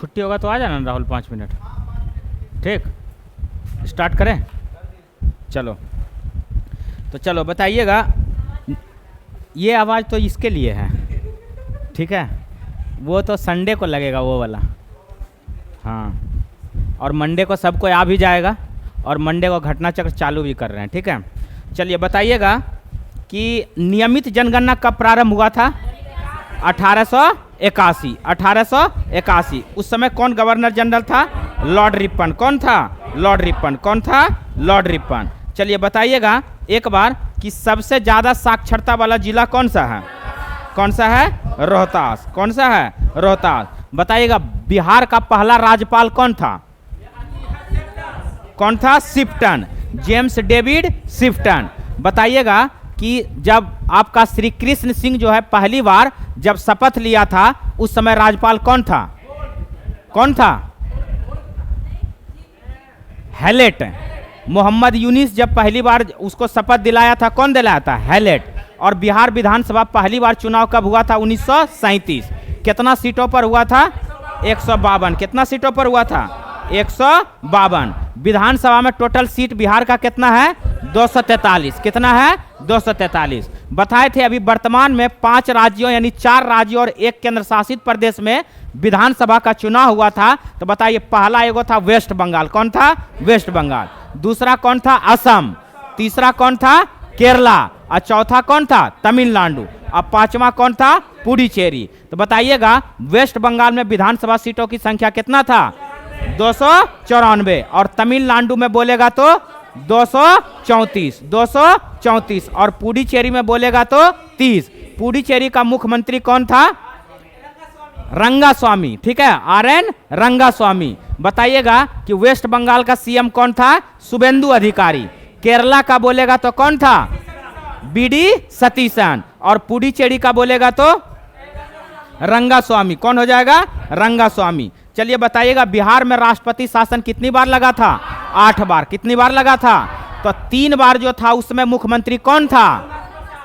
छुट्टी होगा तो आ जाना राहुल 5 मिनट। ठीक, स्टार्ट करें। चलो तो चलो बताइएगा, ये आवाज़ तो इसके लिए है, ठीक है, वो तो संडे को लगेगा वो वाला। हाँ, और मंडे को सबको आ भी जाएगा, और मंडे को घटना चक्र चालू भी कर रहे हैं, ठीक है। चलिए बताइएगा कि नियमित जनगणना कब प्रारंभ हुआ था? 1881। 1881। उस समय कौन गवर्नर जनरल था? Lord Ripon. कौन था? Lord Ripon. कौन था? Lord Ripon. चलिए बताइएगा एक बार कि सबसे ज़्यादा साक्षरता वाला जिला कौन सा है? कौन सा है? रोहतास। कौन सा है? रोहतास। बताइएगा बिहार का पहला राज्यपाल कौन था? कौन था? शिफ्टन, जेम्स डेविड शिफ्टन। बताइएगा कि जब आपका श्री कृष्ण सिंह जो है पहली बार जब शपथ लिया था उस समय राज्यपाल कौन था? कौन था? हैलेट। मोहम्मद यूनिस जब पहली बार उसको शपथ दिलाया था, कौन दिलाया था? हैलेट। और बिहार विधानसभा पहली बार चुनाव कब हुआ था? 1937। कितना सीटों पर हुआ था? 152। कितना सीटों पर हुआ था? 152। विधानसभा में टोटल सीट बिहार का कितना है? 243। कितना है? 243। बताए थे अभी वर्तमान में 5 राज्यों यानी 4 राज्यों और 1 केंद्र शासित प्रदेश में विधानसभा का चुनाव हुआ था। तो बताइए पहला एगो था वेस्ट बंगाल। कौन था? वेस्ट बंगाल। दूसरा कौन था? असम। तीसरा कौन था? केरला। और चौथा कौन था? तमिलनाडु। अब 5वां कौन था? पुडुचेरी। तो बताइएगा वेस्ट बंगाल में विधानसभा सीटों की संख्या कितना था? 294। और तमिलनाडु में बोलेगा तो 234। 234। और पुडुचेरी में बोलेगा तो 30। पुडुचेरी का मुख्यमंत्री कौन था? रंगास्वामी। ठीक है, RN रंगास्वामी। बताइएगा कि वेस्ट बंगाल का CM कौन था? शुभेंदु अधिकारी। केरला का बोलेगा तो कौन था? BD सतीशन। और पुडुचेरी का बोलेगा तो रंगास्वामी। कौन हो जाएगा? रंगास्वामी। चलिए बताइएगा बिहार में राष्ट्रपति शासन कितनी बार लगा था? 8 बार। कितनी बार लगा था? तो 3 बार जो था उसमें मुख्यमंत्री कौन था?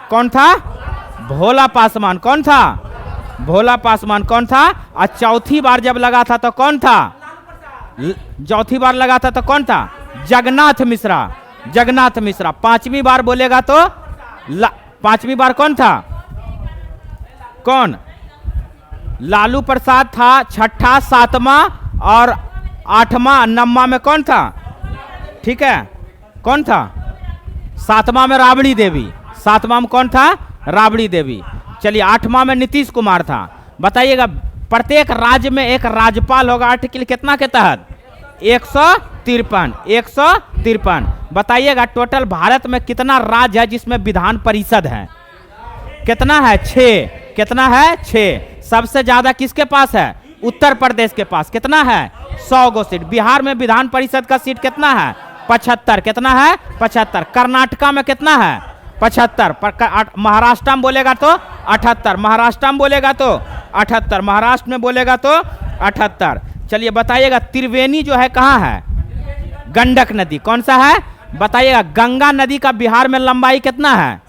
कौन था? भोला पासवान। कौन था? भोला पासवान। कौन था? और चौथी बार जब लगा था तो कौन था? चौथी बार लगा था तो कौन था? जगन्नाथ मिश्रा। जगन्नाथ मिश्रा। 5वीं बार बोलेगा तो 5वीं बार कौन था? कौन? लालू प्रसाद था। 6ठा, 7वां और 8वां 9वां में कौन था? ठीक है, कौन था? 7वां में राबड़ी देवी। 7वां में कौन था? राबड़ी देवी। चलिए 8वां में नीतीश कुमार था। बताइएगा प्रत्येक राज्य में एक राज्यपाल होगा आर्टिकल कितना के तहत? 153। 153। बताइएगा टोटल भारत में कितना राज्य है जिसमें विधान परिषद है? कितना है? 6। कितना है? 6। सबसे ज्यादा किसके पास है? उत्तर प्रदेश के पास। कितना है? 100 गो सीट। बिहार में विधान परिषद का सीट कितना है? 75। कितना है? 75। कर्नाटका में कितना है? 75। महाराष्ट्र में बोलेगा तो 78। महाराष्ट्र में बोलेगा तो 78। महाराष्ट्र में बोलेगा तो 78। चलिए बताइएगा त्रिवेणी जो है कहाँ है? गंडक नदी। कौन सा है? बताइएगा गंगा नदी का बिहार में लंबाई कितना है?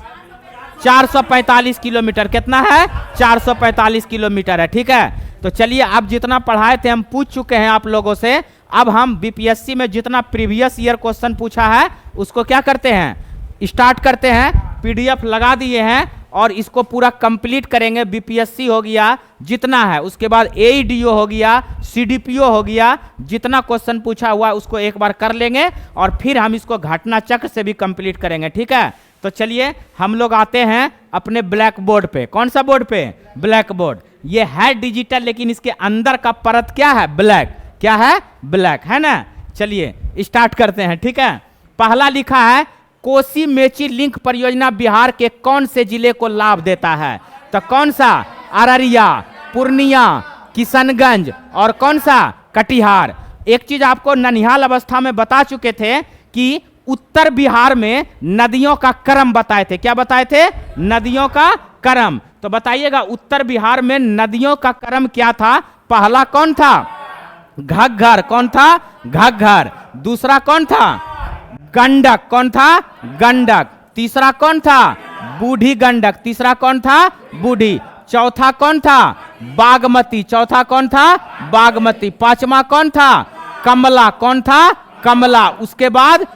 445 किलोमीटर। कितना है? 445 किलोमीटर है। ठीक है, तो चलिए अब जितना पढ़ाए थे हम पूछ चुके हैं आप लोगों से। अब हम BPSC में जितना प्रीवियस ईयर क्वेश्चन पूछा है उसको क्या करते हैं? स्टार्ट करते हैं। PDF लगा दिए हैं और इसको पूरा कंप्लीट करेंगे। BPSC हो गया जितना है, उसके बाद AEDO हो गया, CDPO हो गया, जितना क्वेश्चन पूछा हुआ उसको एक बार कर लेंगे और फिर हम इसको घटना चक्र से भी कंप्लीट करेंगे। ठीक है, तो चलिए हम लोग आते हैं अपने ब्लैक बोर्ड पे। कौन सा बोर्ड पे? Black board. ये है डिजिटल लेकिन इसके अंदर का परत क्या है? ब्लैक। क्या है? ब्लैक है ना। चलिए स्टार्ट करते हैं। ठीक है, पहला लिखा है कोसी मेची लिंक परियोजना बिहार के कौन से जिले को लाभ देता है? तो कौन सा? अररिया, पूर्णिया, किशनगंज और कौन सा? कटिहार। एक चीज आपको ननिहाल अवस्था में बता चुके थे कि उत्तर बिहार में नदियों का क्रम बताए थे। क्या बताए थे? नदियों का क्रम। तो बताइएगा उत्तर बिहार में नदियों का क्रम क्या था? पहला कौन था? घग्गर। कौन था? घग्गर। दूसरा कौन था? गंडक। कौन था? गंडक। तीसरा कौन था? बूढ़ी गंडक। तीसरा कौन था? बूढ़ी। चौथा कौन था? बागमती। चौथा कौन था? बागमती। पांचवा कौन था? कमला। कौन था? कमला। उसके बाद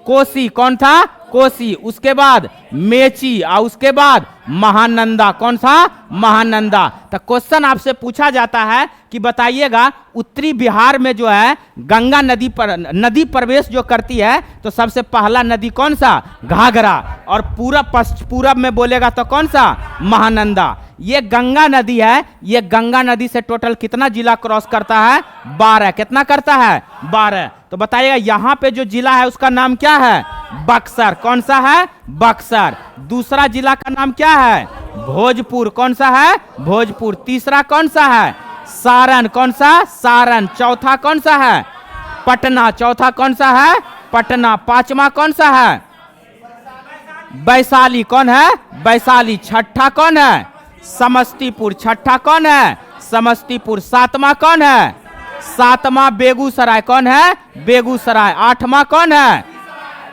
कोसी। कौन था? कोसी। उसके बाद मेची और उसके बाद महानंदा। कौन सा? महानंदा। तो क्वेश्चन आपसे पूछा जाता है कि बताइएगा उत्तरी बिहार में जो है गंगा नदी प्रवेश जो करती है तो सबसे पहला नदी कौन सा? घाघरा। और पूरब में बोलेगा तो कौन सा? महानंदा। ये गंगा नदी है, ये गंगा नदी से टोटल कितना जिला क्रॉस करता है? 12। कितना करता है? 12। तो बताइएगा यहां पे जो जिला है उसका नाम क्या है? बक्सर। कौन सा है? बक्सर। दूसरा जिला का नाम क्या है? भोजपुर। कौन सा है? भोजपुर। तीसरा कौन सा है? सारण। कौन सा? सारण। चौथा कौन सा है? पटना। चौथा कौन सा है? पटना। पांचवा कौन सा है? वैशाली। कौन है? वैशाली। छठा कौन है? समस्तीपुर। छठा कौन है? समस्तीपुर। सातवां कौन है? सातवां बेगूसराय। कौन है? बेगूसराय। आठवां कौन है?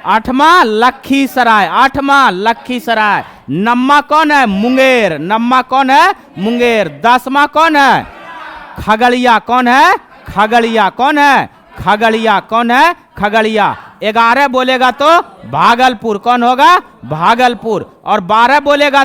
आठवां लखीसराय। आठवां लखीसराय। नौवां कौन है? मुंगेर। नौवां कौन है? मुंगेर। 10वां कौन है? खगड़िया। कौन है? खगड़िया। कौन है? खगड़िया। कौन है? खगड़िया। 11 बोलेगा तो भागलपुर। कौन होगा? भागलपुर। और 12 बोलेगा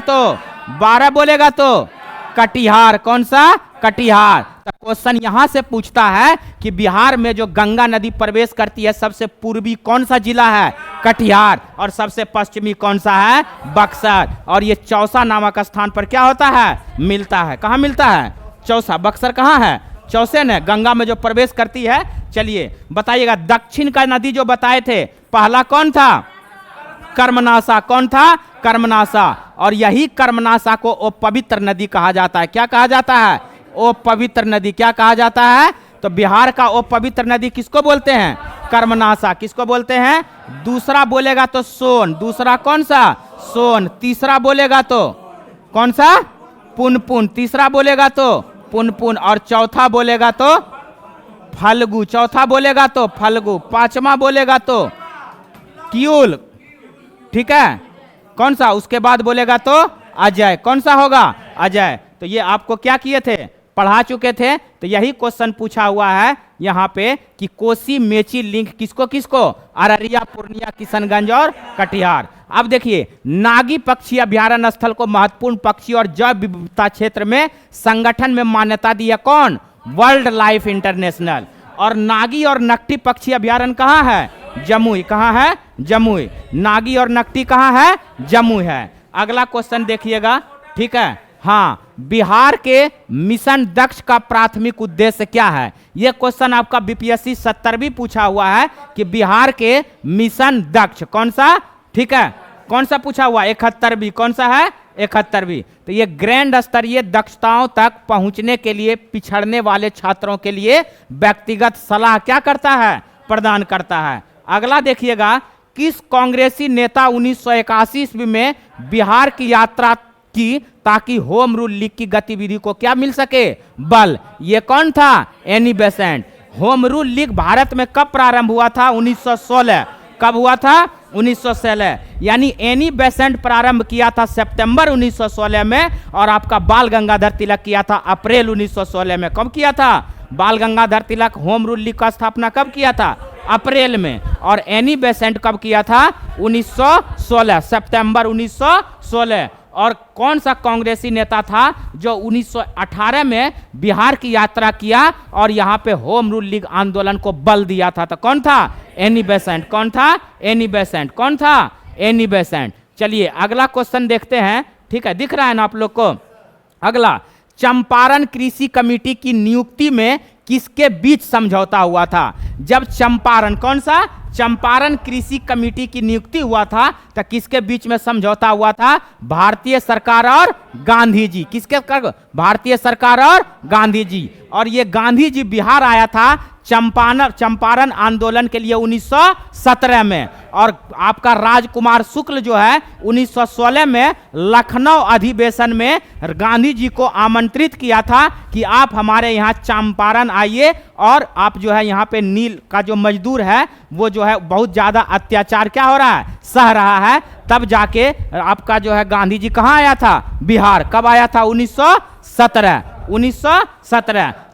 तो कटिहार। कौन सा? कटिहार। क्वेश्चन यहां से पूछता है कि बिहार में जो गंगा नदी प्रवेश करती है सबसे पूर्वी कौन सा जिला है? कटिहार। और सबसे पश्चिमी कौन सा है? बक्सर। और ये चौसा नामक स्थान पर क्या होता है? मिलता है। कहां मिलता है? चौसा। बक्सर कहां है? चौसे ने गंगा में जो प्रवेश करती है। चलिए बताइएगा दक्षिण का नदी जो बताए थे पहला कौन था? कर्मनाशा। कौन था? कर्मनाशा। और यही कर्मनाशा को ओ पवित्र नदी कहा जाता है। क्या कहा जाता है? ओ पवित्र नदी। क्या कहा जाता है? तो बिहार का ओ पवित्र नदी किसको बोलते हैं? कर्मनाशा। किसको बोलते हैं? दूसरा बोलेगा तो सोन। दूसरा कौन सा? सोन। तीसरा बोलेगा तो कौन सा? पुनपुन। तीसरा बोलेगा तो पुनपुन। और चौथा बोलेगा तो फल्गु। चौथा बोलेगा तो फल्गु। पांचवा बोलेगा तो क्यूल। ठीक है। कौन सा? उसके बाद बोलेगा तो अजय। कौन सा होगा? अजय। तो ये आपको क्या किए थे? पढ़ा चुके थे। तो यही क्वेश्चन पूछा हुआ है यहाँ पे कि कोसी मेची लिंक किसको किसको? अररिया, पूर्णिया, किशनगंज और कटिहार। अब देखिए नागी पक्षी अभ्यारण्य स्थल को महत्वपूर्ण पक्षी और जैव विविधता क्षेत्र में संगठन में मान्यता दी है कौन? World life international. और नागी और नकटी पक्षी अभ्यारण्य कहाँ है? जमुई। कहाँ है? जमुई। नागी और नकटी कहाँ है? जमुई है। अगला क्वेश्चन देखिएगा। ठीक है। हाँ, बिहार के मिशन दक्ष का प्राथमिक उद्देश्य क्या है? यह क्वेश्चन आपका बीपीएससी 70वीं पूछा हुआ है कि बिहार के मिशन दक्ष कौन सा? ठीक है। कौन सा पूछा हुआ? 71वीं। कौन सा है? 71वीं। तो ये ग्रैंड स्तरीय दक्षताओं तक पहुंचने के लिए पिछड़ने वाले छात्रों के लिए व्यक्तिगत सलाह क्या करता है? प्रदान करता है। अगला देखिएगा किस कांग्रेसी नेता 1981 ईस्वी में बिहार की यात्रा की ताकि होम रूल लीग की गतिविधि को क्या मिल सके? बल। ये कौन था? Annie Besant. Home rule league Bharat में कब प्रारंभ हुआ था? 1916। कब हुआ था? 1916। यानी एनी बेसेंट प्रारंभ किया था सितंबर 1916 में और आपका बाल गंगाधर तिलक किया था अप्रैल 1916 में। कब किया था? बाल Gangadhar Tilak home rule league का स्थापना कब किया था? अप्रैल में। और एनी बेसेंट कब किया था? 1916, सितंबर 1916। और कौन सा कांग्रेसी नेता था जो 1918 में बिहार की यात्रा किया और यहाँ पे होम रूल लीग आंदोलन को बल दिया था? तो कौन था? Annie Besant. कौन था? Annie Besant. कौन था? Annie Besant. चलिए अगला क्वेश्चन देखते हैं। ठीक है, दिख रहा है ना आप लोग को? अगला, चंपारण कृषि कमेटी की नियुक्ति में किसके बीच समझौता हुआ था? जब चंपारण, कौन सा? चंपारण कृषि कमेटी की नियुक्ति हुआ था तो किसके बीच में समझौता हुआ था? भारतीय सरकार और गांधी जी। किसके? भारतीय सरकार और गांधी जी। और ये गांधी जी बिहार आया था चंपारण आंदोलन के लिए 1917 में, और आपका राजकुमार शुक्ल जो है 1916 में लखनऊ अधिवेशन में गांधी जी को आमंत्रित किया था कि आप हमारे यहाँ चंपारण आइए, और आप जो है यहाँ पे नील का जो मजदूर है वो जो है बहुत ज़्यादा अत्याचार क्या हो रहा है, सह रहा है। तब जाके आपका जो है गांधी जी कहाँ आया था, बिहार। कब आया था, 1917।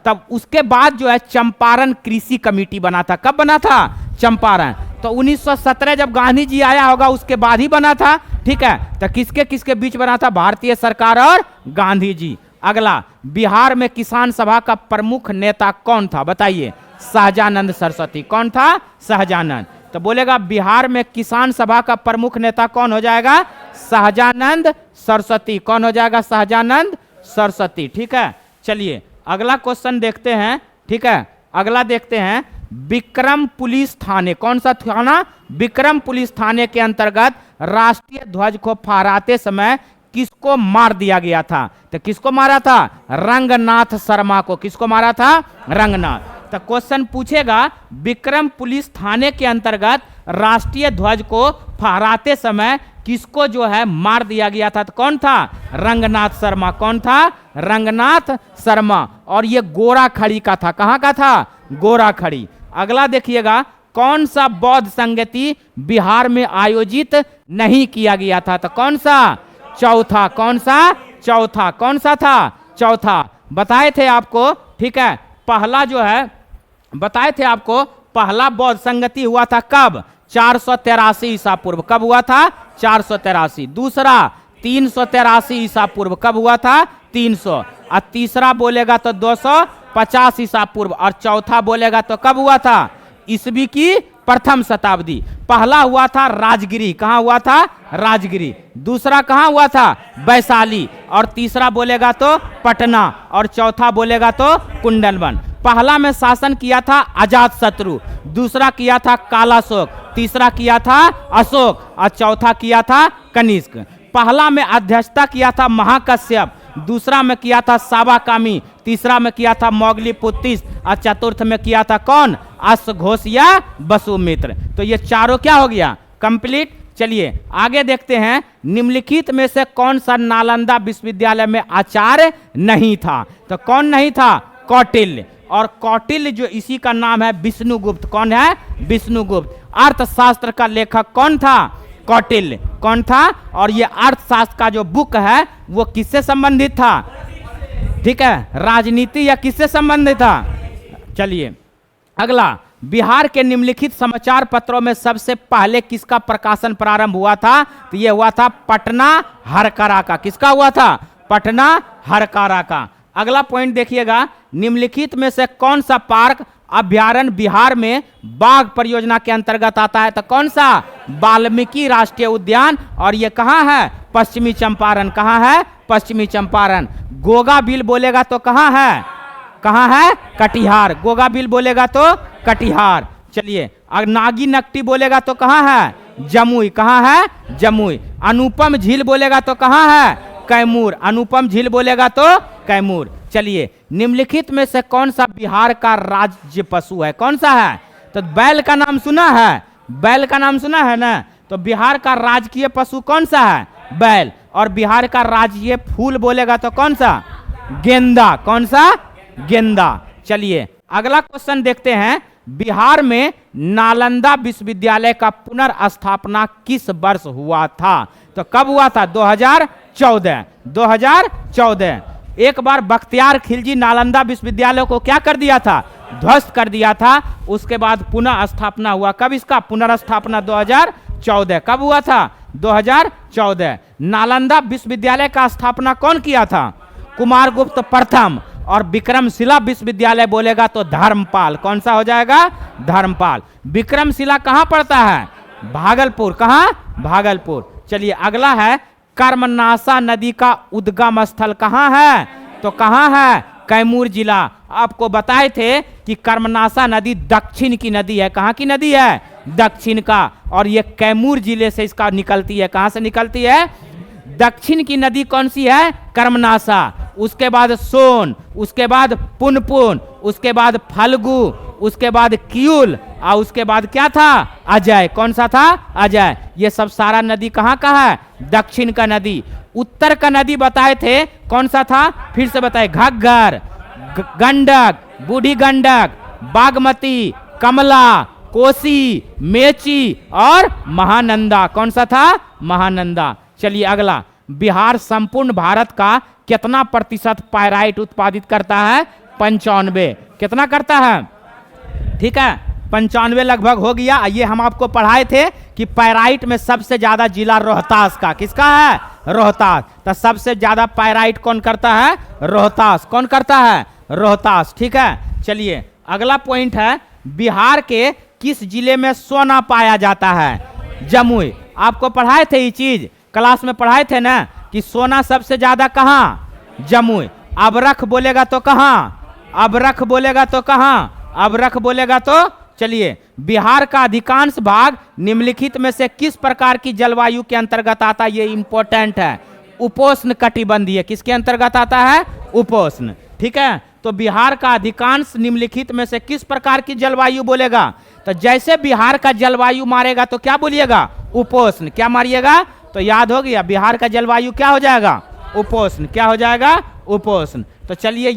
तब उसके बाद जो है चंपारण कृषि कमेटी बना था। कब बना था, चंपारण। तो 1917 जब गांधी जी आया होगा उसके बाद ही बना था, ठीक है। तो किसके किसके बीच बना था, भारतीय सरकार और गांधी जी। अगला, बिहार में किसान सभा का प्रमुख नेता कौन था, बताइए। सहजानंद सरस्वती। कौन था, सहजानंद। तो बोलेगा बिहार में किसान सभा का प्रमुख नेता कौन हो जाएगा, सहजानंद सरस्वती। कौन हो जाएगा, सहजानंद सरस्वती, ठीक है। चलिए अगला क्वेश्चन देखते हैं, ठीक है। अगला देखते हैं, विक्रम पुलिस थाने, कौन सा थाना, विक्रम पुलिस थाने के अंतर्गत राष्ट्रीय ध्वज को फहराते समय किसको मार दिया गया था। तो किसको मारा था, रंगनाथ शर्मा को। किसको मारा था, रंगनाथ। तो क्वेश्चन पूछेगा विक्रम पुलिस थाने के अंतर्गत राष्ट्रीय ध्वज को फहराते समय किसको जो है मार दिया गया था, तो कौन था, रंगनाथ शर्मा। कौन था, रंगनाथ शर्मा। और ये गोरा खड़ी का था। कहाँ का था, गोरा खड़ी। अगला देखिएगा, कौन सा बौद्ध संगति बिहार में आयोजित नहीं किया गया था, तो कौन सा, चौथा। कौन सा, चौथा। कौन सा था, चौथा। बताए थे आपको, ठीक है। पहला जो है बताए थे आपको, पहला बौद्ध संगति हुआ था कब, 483 ईसा पूर्व। कब हुआ था, 483। दूसरा 383 ईसा पूर्व। कब हुआ था, 300। और तीसरा बोलेगा तो 250 ईसा पूर्व। और चौथा बोलेगा तो कब हुआ था, ईस्वी की प्रथम शताब्दी। पहला हुआ था राजगिरी। कहाँ हुआ था, राजगिरी। दूसरा कहाँ हुआ था, वैशाली। और तीसरा बोलेगा तो पटना। और चौथा बोलेगा तो कुंडलवन। पहला में शासन किया था अजातशत्रु, दूसरा किया था कालाशोक, तीसरा किया था अशोक, और चौथा किया था कनिष्क। पहला में अध्यक्षता किया था महाकश्यप, दूसरा में किया था साबाकामी, तीसरा में किया था मौगलीपुत्तिस, और चतुर्थ में किया था कौन, अश्वघोष या वसुमित्र। तो ये चारों क्या हो गया, कंप्लीट। चलिए आगे देखते हैं, निम्नलिखित में से कौन सा नालंदा विश्वविद्यालय में आचार्य नहीं था। तो कौन नहीं था, कौटिल्य। और कौटिल्य जो इसी का नाम है विष्णुगुप्त। कौन है, विष्णुगुप्त। अर्थशास्त्र का लेखक कौन था, कौटिल्य। कौन था। और ये अर्थशास्त्र का जो बुक है वो किससे संबंधित था, ठीक है, राजनीति या किससे संबंधित था। चलिए अगला, बिहार के निम्नलिखित समाचार पत्रों में सबसे पहले किसका प्रकाशन प्रारंभ हुआ था, तो ये हुआ था पटना हरकरा का। किसका हुआ था, पटना हरकरा का। अगला पॉइंट देखिएगा, निम्नलिखित में से कौन सा पार्क अभ्यारण्य बिहार में बाघ परियोजना के अंतर्गत आता है, तो कौन सा, वाल्मीकि राष्ट्रीय उद्यान। और ये कहाँ है, पश्चिमी चंपारण। कहाँ है, पश्चिमी चंपारण। गोगा बिल बोलेगा तो कहाँ है, कहाँ है, कटिहार। गोगा बिल बोलेगा तो कटिहार। चलिए अगर नागी नकटी बोलेगा तो कहाँ है, जमुई। कहाँ है, जमुई। अनुपम झील बोलेगा तो कहाँ है, कैमूर। अनुपम झील बोलेगा तो कैमूर। चलिए निम्नलिखित में से कौन सा बिहार का राज्य पशु है, कौन सा है, तो बैल का नाम सुना है, बैल का नाम सुना है ना। तो बिहार का राजकीय पशु कौन सा है, बैल। और बिहार का राजकीय फूल बोलेगा तो कौन सा, गेंदा। कौन सा, गेंदा। चलिए अगला क्वेश्चन देखते हैं, बिहार में नालंदा विश्वविद्यालय का पुनर्स्थापना किस वर्ष हुआ था, तो कब हुआ था, 2014। 2014। एक बार बख्तियार खिलजी नालंदा विश्वविद्यालय को क्या कर दिया था, ध्वस्त कर दिया था। उसके बाद पुनः स्थापना हुआ। कब इसका पुनर्स्थापना, 2014। कब हुआ था, 2014। नालंदा विश्वविद्यालय का स्थापना कौन किया था, कुमारगुप्त प्रथम। और विक्रमशिला विश्वविद्यालय बोलेगा तो धर्मपाल। कौन सा हो जाएगा, धर्मपाल। विक्रमशिला कहाँ पड़ता है, भागलपुर। कहाँ, भागलपुर। चलिए अगला है, कर्मनाशा नदी का उद्गम स्थल कहाँ है, तो कहाँ है, कैमूर जिला। आपको बताए थे कि कर्मनाशा नदी दक्षिण की नदी है। कहाँ की नदी है, दक्षिण का। और ये कैमूर जिले से इसका निकलती है। कहाँ से निकलती है, दक्षिण की नदी कौन सी है, कर्मनाशा। उसके बाद सोन, उसके बाद पुनपुन, उसके बाद फल्गु, उसके बाद किउल, और उसके बाद क्या था, अजय। कौन सा था, अजय। ये सब सारा नदी कहाँ का है, दक्षिण का नदी। उत्तर का नदी बताए थे, कौन सा था, फिर से बताए, घग्गर, गंडक, बूढ़ी गंडक, बागमती, कमला, कोसी, मेची और महानंदा। कौन सा था, महानंदा। चलिए अगला, बिहार संपूर्ण भारत का कितना प्रतिशत पायराइट उत्पादित करता है, 95। कितना करता है, ठीक है, 95 लगभग हो गया। ये हम आपको पढ़ाए थे कि पायराइट में सबसे ज्यादा जिला रोहतास का, किसका है, रोहतास। तो सबसे ज्यादा पायराइट कौन करता है, रोहतास। कौन करता है, रोहतास, ठीक है। चलिए अगला पॉइंट है, बिहार के किस जिले में सोना पाया जाता है, जमुई। आपको पढ़ाए थे ये चीज, क्लास में पढ़ाए थे ना, कि सोना सबसे ज्यादा कहाँ, जमुई। अबरख बोलेगा तो कहाँ, अबरख बोलेगा तो कहाँ, अबरख बोलेगा तो। चलिए, बिहार का अधिकांश भाग निम्नलिखित में से किस प्रकार की जलवायु के अंतर्गत आता है, ये इंपॉर्टेंट है, उपोष्ण कटिबंधीय। किसके अंतर्गत आता है, उपोष्ण, ठीक है। तो बिहार का अधिकांश निम्नलिखित में से किस प्रकार की जलवायु बोलेगा, तो जैसे बिहार का जलवायु मारेगा तो क्या बोलिएगा, उपोष्ण। क्या मारिएगा, तो याद हो गया, बिहार का जलवायु क्या हो जाएगा, उपोष्ण। क्या हो जाएगा, उपोष्ण। तो चलिए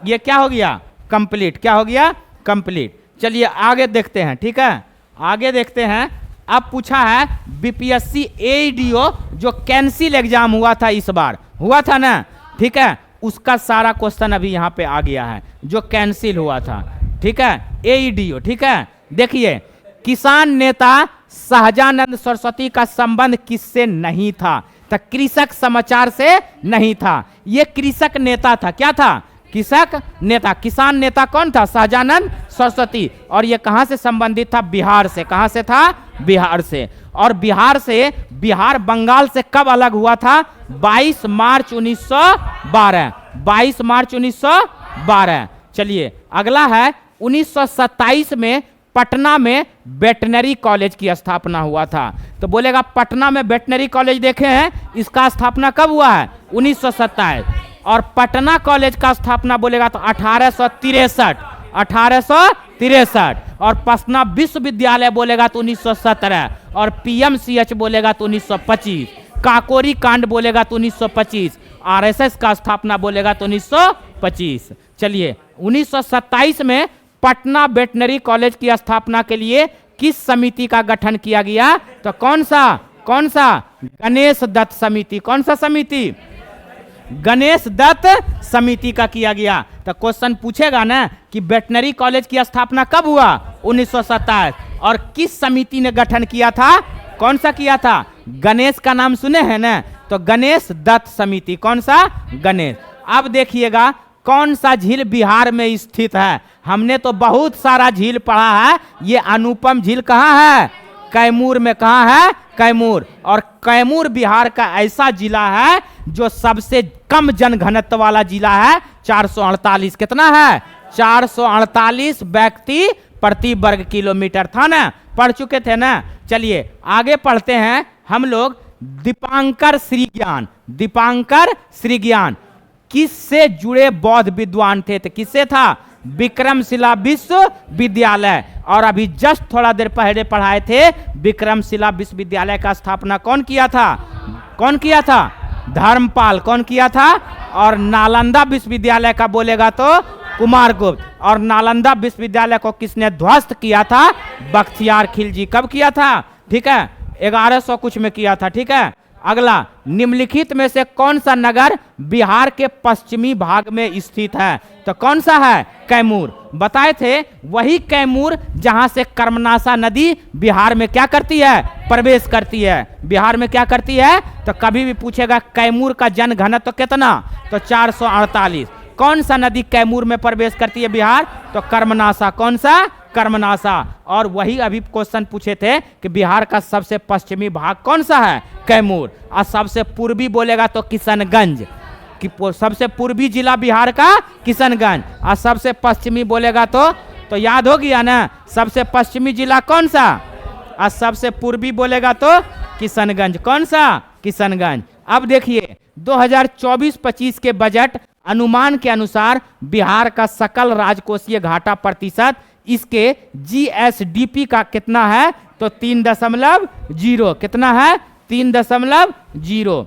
ये क्या हो गया, कंप्लीट। क्या हो गया, कंप्लीट। चलिए आगे देखते हैं, ठीक है, आगे देखते हैं। अब पूछा है बीपीएससी एईडीओ जो कैंसिल एग्जाम हुआ था, इस बार हुआ था ना, ठीक है, उसका सारा क्वेश्चन अभी यहाँ पे आ गया है, जो कैंसिल हुआ था, ठीक है, एईडीओ, ठीक है। देखिए, किसान नेता सहजानंद सरस्वती का संबंध किससे नहीं था, तो कृषक समाचार से नहीं था। ये कृषक नेता था, क्या था, कृषक नेता। किसान नेता कौन था, सहजानंद सरस्वती। और ये कहाँ से संबंधित था, बिहार से। कहाँ से था, बिहार से। और बिहार से, बिहार बंगाल से कब अलग हुआ था, 22 मार्च 1912, 22 मार्च 1912। चलिए अगला है, 1927 में पटना में वेटनरी कॉलेज की स्थापना हुआ था। तो बोलेगा पटना में वेटनरी कॉलेज देखे हैं, इसका स्थापना कब हुआ है, 1927। और पटना कॉलेज का स्थापना बोलेगा तो 1863, 1863। और पटना विश्वविद्यालय बोलेगा तो 1917। और पीएमसीएच बोलेगा तो 1925। काकोरी कांड बोलेगा तो 1925। आरएसएस का स्थापना बोलेगा तो 1925। चलिए 1927 में पटना वेटनरी कॉलेज की स्थापना के लिए किस समिति का गठन किया गया, तो कौन सा, गणेश दत्त समिति। कौन सा समिति, गणेश दत्त समिति का किया गया। तो क्वेश्चन पूछेगा ना कि वेटनरी कॉलेज की स्थापना कब हुआ, 1927, और किस समिति ने गठन किया था, कौन सा किया था, गणेश का नाम सुने हैं ना, तो गणेश दत्त समिति। कौन सा, गणेश। अब देखिएगा कौन सा झील बिहार में स्थित है। हमने तो बहुत सारा झील पढ़ा है, ये अनुपम झील कहाँ है, कैमूर में। कहाँ है, कैमूर। और कैमूर बिहार का ऐसा जिला है जो सबसे कम जनघनत्व वाला जिला है, 448। कितना है, 448 व्यक्ति प्रति वर्ग किलोमीटर था ना, पढ़ चुके थे ना। चलिए आगे पढ़ते हैं हम लोग। दीपांकर श्रीज्ञान, दीपांकर श्रीज्ञान किससे जुड़े बौद्ध विद्वान थे, तो किससे था, विक्रमशिला विश्वविद्यालय। और अभी जस्ट थोड़ा देर पहले पढ़ाए थे, विक्रमशिला विश्वविद्यालय का स्थापना कौन किया था, कौन किया था, धर्मपाल। कौन किया था। और नालंदा विश्वविद्यालय का बोलेगा तो कुमारगुप्त। और नालंदा विश्वविद्यालय को किसने ध्वस्त किया था, बख्तियार खिलजी। कब किया था, ठीक है, 1100 कुछ में किया था, ठीक है। अगला, निम्नलिखित में से कौन सा नगर बिहार के पश्चिमी भाग में स्थित है, तो कौन सा है, कैमूर। बताए थे वही कैमूर जहां से कर्मनाशा नदी बिहार में क्या करती है, प्रवेश करती है। बिहार में क्या करती है, तो कभी भी पूछेगा कैमूर का जनघनत्व कितना, तो 448। कौन सा नदी कैमूर में प्रवेश करती है बिहार, तो कर्मनाशा। कौन सा, कर्मनाशा। और वही अभी क्वेश्चन पूछे थे कि बिहार का सबसे पश्चिमी भाग कौन सा है, कैमूर। और सबसे पूर्वी बोलेगा तो किशनगंज, कि सबसे पूर्वी जिला बिहार का किशनगंज। और सबसे पश्चिमी बोलेगा तो याद हो गया ना, सबसे पश्चिमी जिला कौन सा, और सबसे पूर्वी बोलेगा तो किशनगंज। कौन सा, किशनगंज। अब देखिए 2024-25 के बजट अनुमान के अनुसार बिहार का सकल राजकोषीय घाटा प्रतिशत इसके जीएसडीपी का कितना है? तो 3.0। कितना है? 3.0।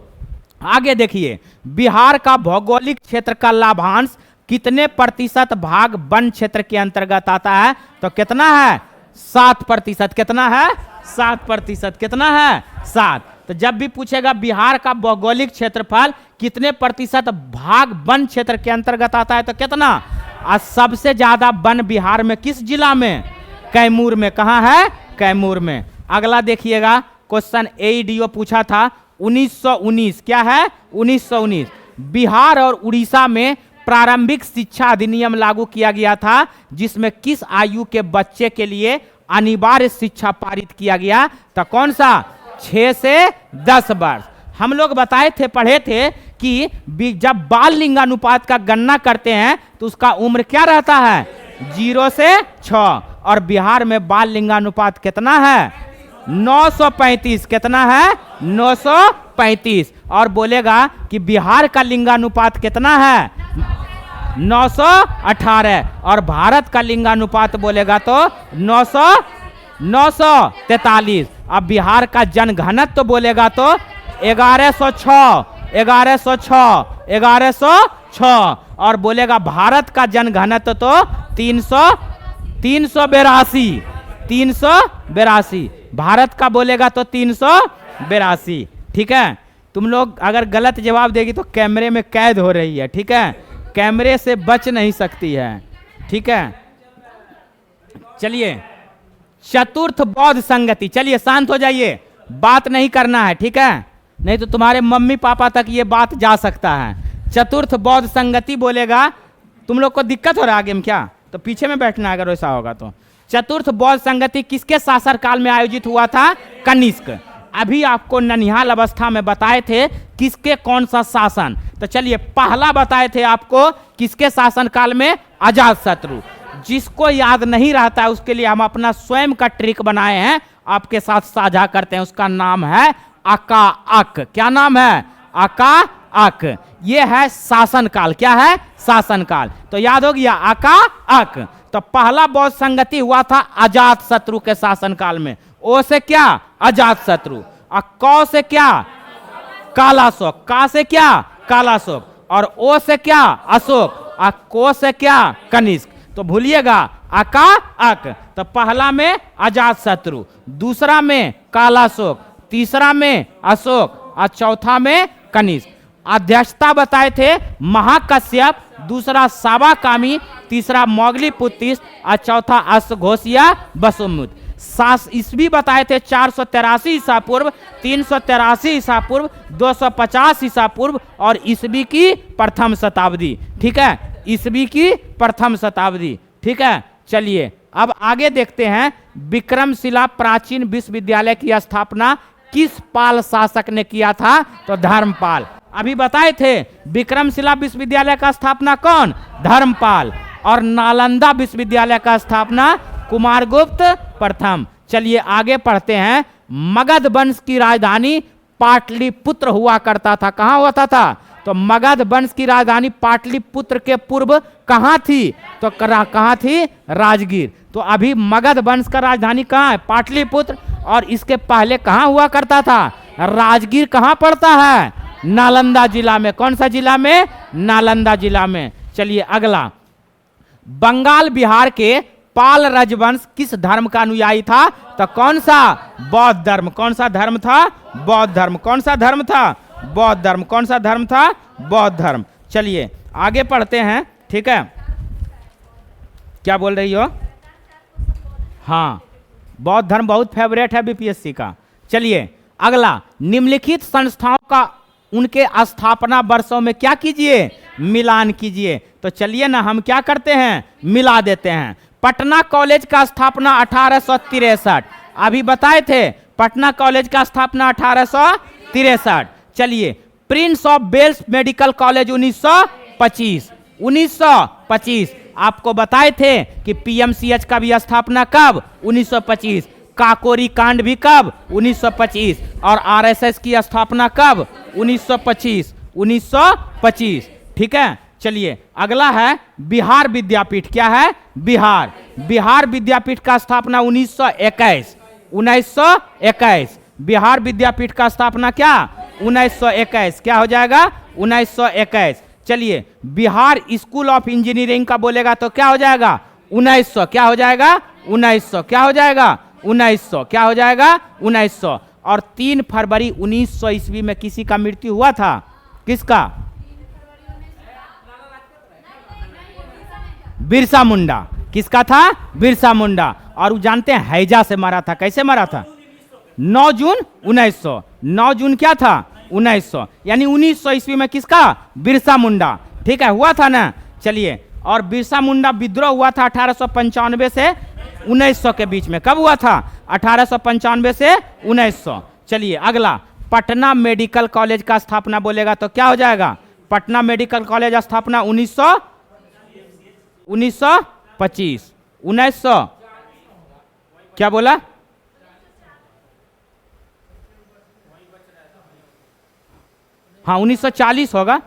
आगे देखिए, बिहार का भौगोलिक क्षेत्र का लाभांश कितने प्रतिशत भाग वन क्षेत्र के अंतर्गत आता है? तो कितना है? 7%। कितना है? 7%। कितना है? 7। तो जब भी पूछेगा बिहार का भौगोलिक क्षेत्रफल कितने प्रतिशत भाग वन क्षेत्र के अंतर्गत आता है, तो कितना? आज सबसे ज्यादा वन बिहार में किस जिला में? कैमूर में। कहाँ है? कैमूर में। अगला देखिएगा, क्वेश्चन एईडीओ पूछा था 1919। क्या है? 1919। बिहार और उड़ीसा में प्रारंभिक शिक्षा अधिनियम लागू किया गया था, जिसमें किस आयु के बच्चे के लिए अनिवार्य शिक्षा पारित किया गया? तो कौन सा? 6 से 10 वर्ष। हम लोग बताए थे, पढ़े थे कि जब बाल लिंगानुपात का गणना करते हैं तो उसका उम्र क्या रहता है? 0 से 6। और बिहार में बाल लिंगानुपात कितना है? 935। कितना है? 935। और बोलेगा कि बिहार का लिंगानुपात कितना है? 918। और भारत का लिंगानुपात बोलेगा तो 943। अब बिहार का जनघनत्व तो बोलेगा तो 1106। 1106। और बोलेगा भारत का जनघनत्व तो 382। भारत का बोलेगा तो 382। ठीक है। तुम लोग अगर गलत जवाब देगी तो कैमरे में कैद हो रही है। ठीक है, कैमरे से बच नहीं सकती है। ठीक है, चलिए चतुर्थ बौद्ध संगति। चलिए शांत हो जाइए, बात नहीं करना है। ठीक है, नहीं तो तुम्हारे मम्मी पापा तक ये बात जा सकता है। चतुर्थ बौद्ध संगति बोलेगा। तुम लोग को दिक्कत हो रहा है आगे में क्या? तो पीछे में बैठना अगर वैसा होगा तो। चतुर्थ बौद्ध संगति किसके शासनकाल में आयोजित हुआ था? कनिष्क। अभी आपको ननिहाल अवस्था में बताए थे किसके कौन सा शासन। तो चलिए पहला बताए थे आपको किसके शासनकाल में? अजातशत्रु। जिसको याद नहीं रहता है उसके लिए हम अपना स्वयं का ट्रिक बनाए हैं, आपके साथ साझा करते हैं। उसका नाम है अकाअक। क्या नाम है? अकाअक। ये है शासनकाल। क्या है? शासनकाल। तो याद हो गया अकाअक। तो पहला बौद्ध संगति हुआ था अजातशत्रु के शासनकाल में। ओ से क्या? अजातशत्रु। और क से क्या? कालाशोक। का से क्या? कालाशोक। और ओ से क्या? अशोक। और को से क्या? कनिष्क। तो भूलिएगा अकाअक। तो पहला में अजातशत्रु, दूसरा में कालाशोक, तीसरा में अशोक और चौथा में कनिष्क। अध्यक्षता बताए थे महाकश्यप, दूसरा सावाकामी, तीसरा मोगलीपुत्तिस और चौथा अश्वघोषिया वसुमुत। ईस्वी बताए थे 483 ईसा पूर्व, 383 ईसा पूर्व, 250 ईसा पूर्व और ईस्वी की प्रथम शताब्दी। ठीक है, ईस्वी की प्रथम शताब्दी। ठीक है, चलिए अब आगे देखते हैं। विक्रमशिला प्राचीन विश्वविद्यालय की स्थापना किस पाल शासक ने किया था? तो धर्मपाल। अभी बताए थे विक्रमशिला विश्वविद्यालय का स्थापना कौन? धर्मपाल। और नालंदा विश्वविद्यालय का स्थापना कुमारगुप्त प्रथम। चलिए आगे पढ़ते हैं। मगध वंश की राजधानी पाटलिपुत्र हुआ करता था। कहाँ होता था? तो मगध वंश की राजधानी पाटलिपुत्र के पूर्व कहाँ थी? तो कहाँ थी? राजगीर। तो अभी मगध वंश का राजधानी कहाँ है? पाटलिपुत्र। और इसके पहले कहाँ हुआ करता था? राजगीर। कहाँ पड़ता है? नालंदा जिला में। कौन सा जिला में? नालंदा जिला में। चलिए अगला, बंगाल बिहार के पाल राजवंश किस धर्म का अनुयायी था? तो कौन सा? बौद्ध धर्म। कौन सा धर्म था? बौद्ध धर्म। कौन सा धर्म था? बौद्ध धर्म। कौन सा धर्म था? बौद्ध धर्म। चलिए आगे पढ़ते हैं। ठीक है, क्या बोल रही हो? हाँ, बौद्ध धर्म बहुत फेवरेट है बीपीएससी का। चलिए अगला, निम्नलिखित संस्थाओं का उनके स्थापना वर्षों में क्या कीजिए? मिलान कीजिए। तो चलिए ना हम क्या करते हैं? मिला देते हैं। पटना कॉलेज का स्थापना 1863। अभी बताए थे पटना कॉलेज का स्थापना 1863। चलिए prince of Wales medical college 1925। 1925 आपको बताए थे कि पीएमसीएच का भी स्थापना कब? 1925। काकोरी कांड भी कब? 1925। और आरएसएस की स्थापना कब? 1925। 1925। ठीक है, चलिए अगला है बिहार विद्यापीठ। क्या है? बिहार। बिहार विद्यापीठ का स्थापना 1921। 1921 बिहार विद्यापीठ का स्थापना क्या? 1921। क्या हो जाएगा? 1921। चलिए बिहार स्कूल ऑफ इंजीनियरिंग का बोलेगा तो क्या हो जाएगा? 1900। क्या हो जाएगा? 1900। क्या हो जाएगा? 1900। क्या हो जाएगा? 1900। और 3 फरवरी 1900 ईस्वी में किसी का मृत्यु हुआ था? किसका? बिरसा मुंडा। किसका था? बिरसा मुंडा। और वो जानते हैं हैजा से मरा था। कैसे मरा था? 9 जून 1900। 9 जून क्या था? 1900। यानी 1900 ईस्वी में किसका? बिरसा मुंडा। ठीक है, हुआ था ना। चलिए, और बिरसा मुंडा विद्रोह हुआ था 1895 से 1900 के बीच में। कब हुआ था? 1895 से 1900। चलिए अगला, पटना मेडिकल कॉलेज का स्थापना बोलेगा तो क्या हो जाएगा? पटना मेडिकल कॉलेज स्थापना 1925। 1900 क्या बोला? हाँ 1940 होगा।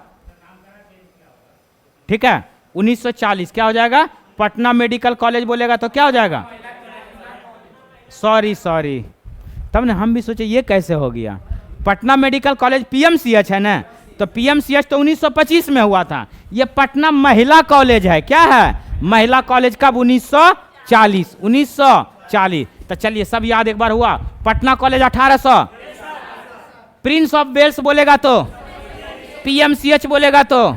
ठीक है, 1940 क्या हो जाएगा? पटना मेडिकल कॉलेज बोलेगा तो क्या हो जाएगा? सॉरी, तब ना हम भी सोचे ये कैसे हो गया। पटना मेडिकल कॉलेज पीएमसीएच है ना, तो पीएमसीएच तो 1925 में हुआ था। ये पटना महिला कॉलेज है। क्या है? महिला कॉलेज। कब? 1940। 1940। तो चलिए सब याद एक बार हुआ। Patna college 1800। Prince of Wales बोलेगा तो, पीएमसीएच बोलेगा तो,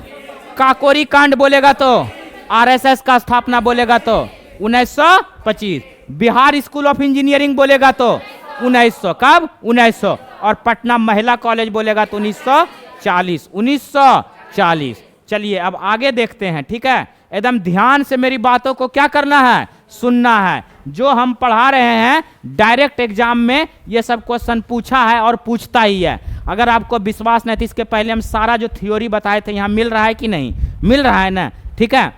काकोरी कांड बोलेगा तो, आरएसएस का स्थापना बोलेगा तो 1925। बिहार स्कूल ऑफ इंजीनियरिंग बोलेगा तो 1900। कब? 1900। और पटना महिला कॉलेज बोलेगा तो 1940। 1940। चलिए अब आगे देखते हैं। ठीक है, एकदम ध्यान से मेरी बातों को क्या करना है? सुनना है। जो हम पढ़ा रहे हैं डायरेक्ट एग्जाम में ये सब क्वेश्चन पूछा है और पूछता ही है। अगर आपको विश्वास नहीं तो इसके पहले हम सारा जो थ्योरी बताए थे यहाँ मिल रहा है कि नहीं? मिल रहा है ना। ठीक है,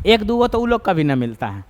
एक दो तो वो लोग कभी ना मिलता है।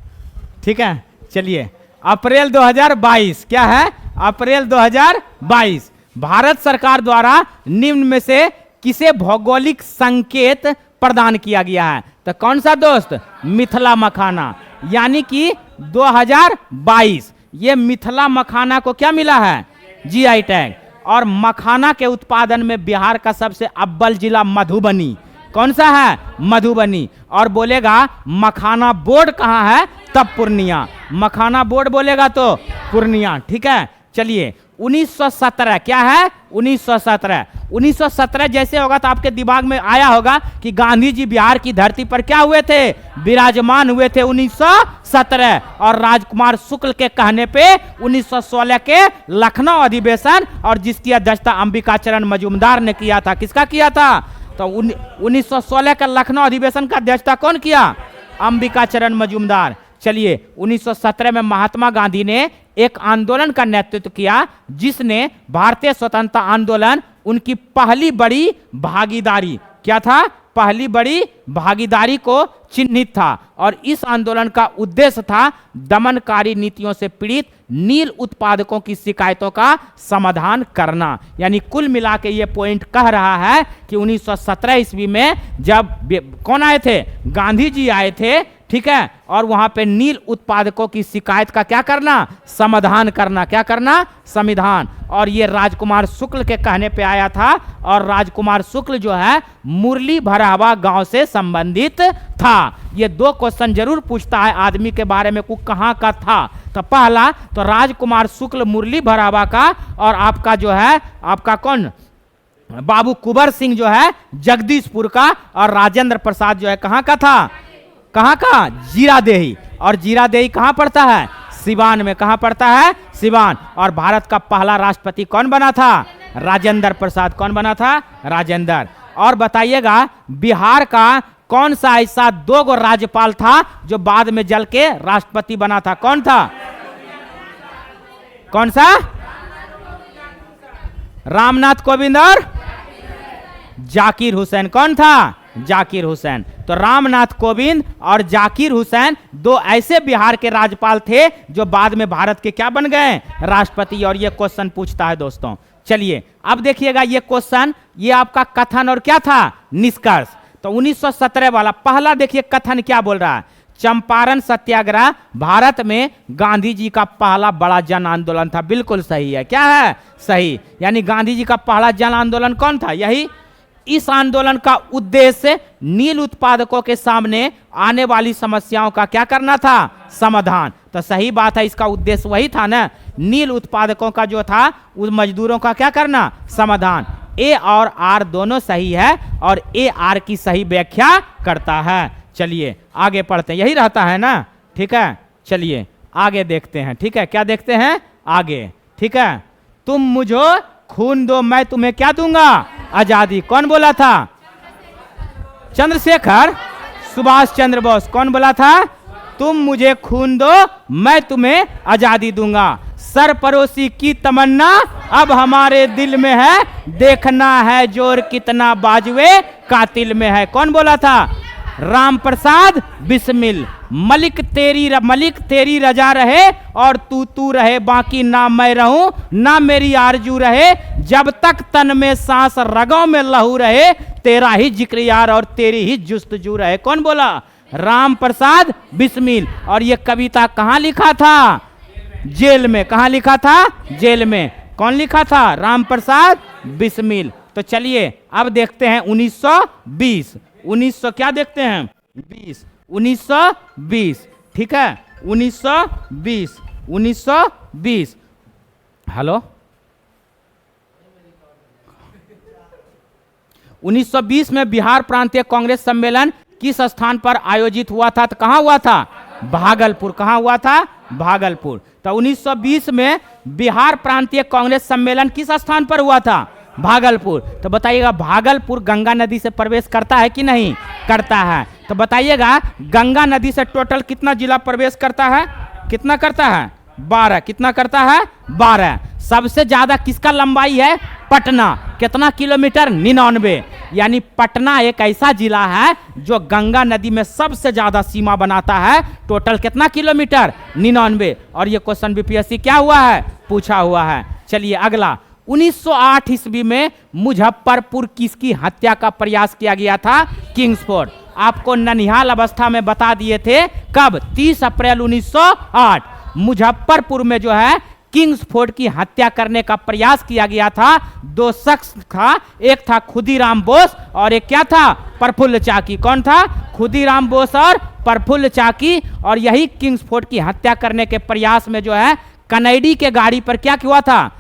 ठीक है, चलिए अप्रैल 2022। क्या है? अप्रैल 2022 भारत सरकार द्वारा निम्न में से किसे भौगोलिक संकेत प्रदान किया गया है? तो कौन सा दोस्त? मिथिला मखाना। यानी कि 2022 ये मिथिला मखाना को क्या मिला है? GI tag. और मखाना के उत्पादन में बिहार का सबसे अव्वल जिला मधुबनी। कौन सा है? मधुबनी। और बोलेगा मखाना बोर्ड कहाँ है? तब पूर्णिया। मखाना बोर्ड बोलेगा तो पूर्णिया। ठीक है, चलिए 1917 क्या है? 1917। 1917 जैसे होगा तो आपके दिमाग में आया होगा कि गांधी जी बिहार की धरती पर क्या हुए थे? विराजमान हुए थे 1917। और राजकुमार शुक्ल के कहने पे 1916 के लखनऊ अधिवेशन, और जिसकी अध्यक्षता अंबिकाचरण मजूमदार ने किया था। किसका किया था? तो 1916 का लखनऊ अधिवेशन का अध्यक्षता कौन किया? अंबिकाचरण मजूमदार। चलिए 1917 में महात्मा गांधी ने एक आंदोलन का नेतृत्व किया जिसने भारतीय स्वतंत्रता आंदोलन, उनकी पहली बड़ी भागीदारी, क्या था? पहली बड़ी भागीदारी को चिन्हित था। और इस आंदोलन का उद्देश्य था दमनकारी नीतियों से पीड़ित नील उत्पादकों की शिकायतों का समाधान करना। यानी कुल मिला के ये पॉइंट कह रहा है कि 1917 ईस्वी में जब कौन आए थे? गांधी जी आए थे। ठीक है, और वहां पे नील उत्पादकों की शिकायत का क्या करना? समाधान करना। क्या करना? संविधान। और ये राजकुमार शुक्ल के कहने पे आया था। और राजकुमार शुक्ल जो है मुरली भरावा गांव से संबंधित था। ये 2 क्वेश्चन जरूर पूछता है आदमी के बारे में, को कहाँ का था। तो पहला तो राजकुमार शुक्ल मुरली भरावा का, और आपका जो है आपका कौन? बाबू कुंवर सिंह जो है जगदीशपुर का, और राजेंद्र प्रसाद जो है कहाँ का था? कहाँ का? जीरादेही। और जीरादेही कहाँ पड़ता है? सिवान में। कहाँ पड़ता है? सिवान। और भारत का पहला राष्ट्रपति कौन बना था? राजेंद्र प्रसाद। कौन बना था? राजेंद्र। और बताइएगा बिहार का कौन सा ऐसा 2 गो राज्यपाल था जो बाद में जल के राष्ट्रपति बना था? कौन था? कौन सा? रामनाथ कोविंद और जाकिर हुसैन। कौन था? जाकिर हुसैन। तो रामनाथ कोविंद और जाकिर हुसैन 2 ऐसे बिहार के राज्यपाल थे जो बाद में भारत के क्या बन गए? राष्ट्रपति। और ये क्वेश्चन पूछता है दोस्तों। चलिए अब देखिएगा ये क्वेश्चन, ये आपका कथन और क्या था? निष्कर्ष। तो 1917 वाला पहला देखिए कथन क्या बोल रहा है। चंपारण सत्याग्रह भारत में गांधी जी का पहला बड़ा जन आंदोलन था। बिल्कुल सही है, क्या है सही, यानी गांधी जी का पहला जन आंदोलन कौन था, यही। इस आंदोलन का उद्देश्य नील उत्पादकों के सामने आने वाली समस्याओं का क्या करना था, समाधान। तो सही बात है, इसका उद्देश्य वही था ना, नील उत्पादकों का जो था उस मजदूरों का क्या करना, समाधान। ए और आर दोनों सही है और ए आर की सही व्याख्या करता है। चलिए आगे पढ़ते हैं, यही रहता है ना, ठीक है। चलिए आगे देखते हैं, ठीक है, क्या देखते हैं आगे, ठीक है। तुम मुझे खून दो मैं तुम्हें क्या दूंगा, आजादी। कौन बोला था, चंद्रशेखर, सुभाष चंद्र बोस। कौन बोला था, तुम मुझे खून दो मैं तुम्हें आजादी दूंगा। सरपरोसी की तमन्ना अब हमारे दिल में है, देखना है जोर कितना बाजुए कातिल में है। कौन बोला था, राम प्रसाद बिस्मिल। मलिक तेरी रजा रहे और तू रहे, बाकी ना मैं रहूं ना मेरी आरजू रहे, जब तक तन में सांस रगों में लहू रहे, तेरा ही जिक्र यार और तेरी ही जुस्तजू रहे। कौन बोला, राम प्रसाद बिस्मिल। और ये कविता कहाँ लिखा था, जेल में। कहाँ लिखा था, जेल में। कौन लिखा था, राम प्रसाद बिस्मिल। तो चलिए अब देखते हैं 1920। 1900 क्या देखते हैं, 20, 1920, ठीक है, 1920, 1920। हेलो, 1920 में बिहार प्रांतीय कांग्रेस सम्मेलन किस स्थान पर आयोजित हुआ था, तो कहाँ हुआ था, भागलपुर। कहाँ हुआ था, भागलपुर। तो 1920 में बिहार प्रांतीय कांग्रेस सम्मेलन किस स्थान पर हुआ था, भागलपुर। तो बताइएगा भागलपुर गंगा नदी से प्रवेश करता है कि नहीं करता है। तो बताइएगा गंगा नदी से टोटल कितना जिला प्रवेश करता है, कितना करता है, 12। कितना करता है, 12। सबसे ज्यादा किसका लंबाई है, पटना। कितना किलोमीटर, 99। यानी पटना एक ऐसा जिला है जो गंगा नदी में सबसे ज्यादा सीमा बनाता है। टोटल कितना किलोमीटर, 99। और ये क्वेश्चन बीपीएससी क्या हुआ है, पूछा हुआ है। चलिए अगला, 1908 ईस्वी में मुजफ्फरपुर किसकी हत्या का प्रयास किया गया था, किंग्सफोर्ड। आपको ननिहाल अवस्था में बता दिए थे, कब, 30 अप्रैल 1908 मुजफ्फरपुर में जो है किंग्सफोर्ड की हत्या करने का प्रयास किया गया था। 2 शख्स था, एक था खुदीराम बोस और एक क्या था, प्रफुल्ल चाकी। कौन था, खुदीराम बोस और प्रफुल्ल चाकी। और यही किंग्सफोर्ड की हत्या करने के प्रयास में जो है कनेडी के गाड़ी पर क्या हुआ था,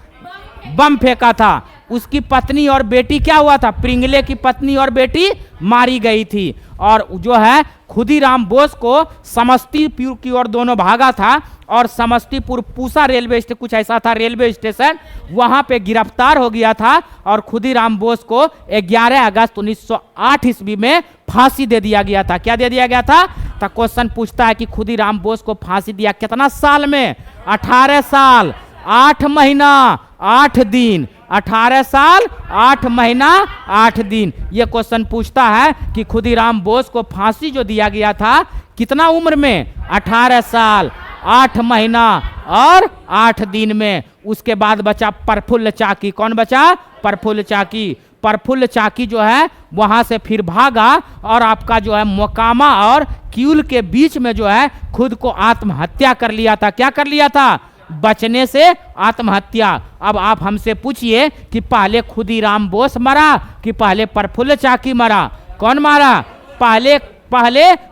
बम फेंका था। उसकी पत्नी और बेटी क्या हुआ था, प्रिंगले की पत्नी और बेटी मारी गई थी। और जो है खुदीराम बोस को समस्तीपुर की ओर दोनों भागा था और समस्तीपुर पूसा रेलवे स्टेशन, कुछ ऐसा था रेलवे स्टेशन, वहां पे गिरफ्तार हो गया था। और खुदीराम बोस को 11 अगस्त 1908 ईस्वी में फांसी दे दिया गया था। क्या दे दिया गया था, तो क्वेश्चन पूछता है कि खुदीराम बोस को फांसी दिया कितना साल में, 18 साल 8 महीना 8 दिन। 18 साल 8 महीना 8 दिन। यह क्वेश्चन पूछता है कि खुदीराम बोस को फांसी जो दिया गया था कितना उम्र में, 18 साल 8 महीना और 8 दिन में। उसके बाद बचा प्रफुल्ल चाकी। कौन बचा, प्रफुल्ल चाकी। प्रफुल्ल चाकी जो है वहां से फिर भागा और आपका जो है मोकामा और क्यूल के बीच में जो है खुद को आत्महत्या कर लिया था। क्या कर लिया था, बचने से आत्महत्या। अब आप हमसे पूछिए कि पहले खुदीराम बोस मरा कि पहले प्रफुल्ल चाकी मरा, कौन मारा, पहले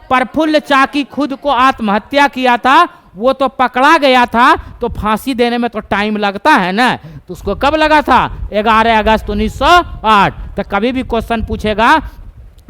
प्रफुल्ल चाकी खुद को आत्महत्या किया था। वो तो पकड़ा गया था, तो फांसी देने में तो टाइम लगता है ना, तो उसको कब लगा था, 11 अगस्त 1908। तो कभी भी क्वेश्चन पूछेगा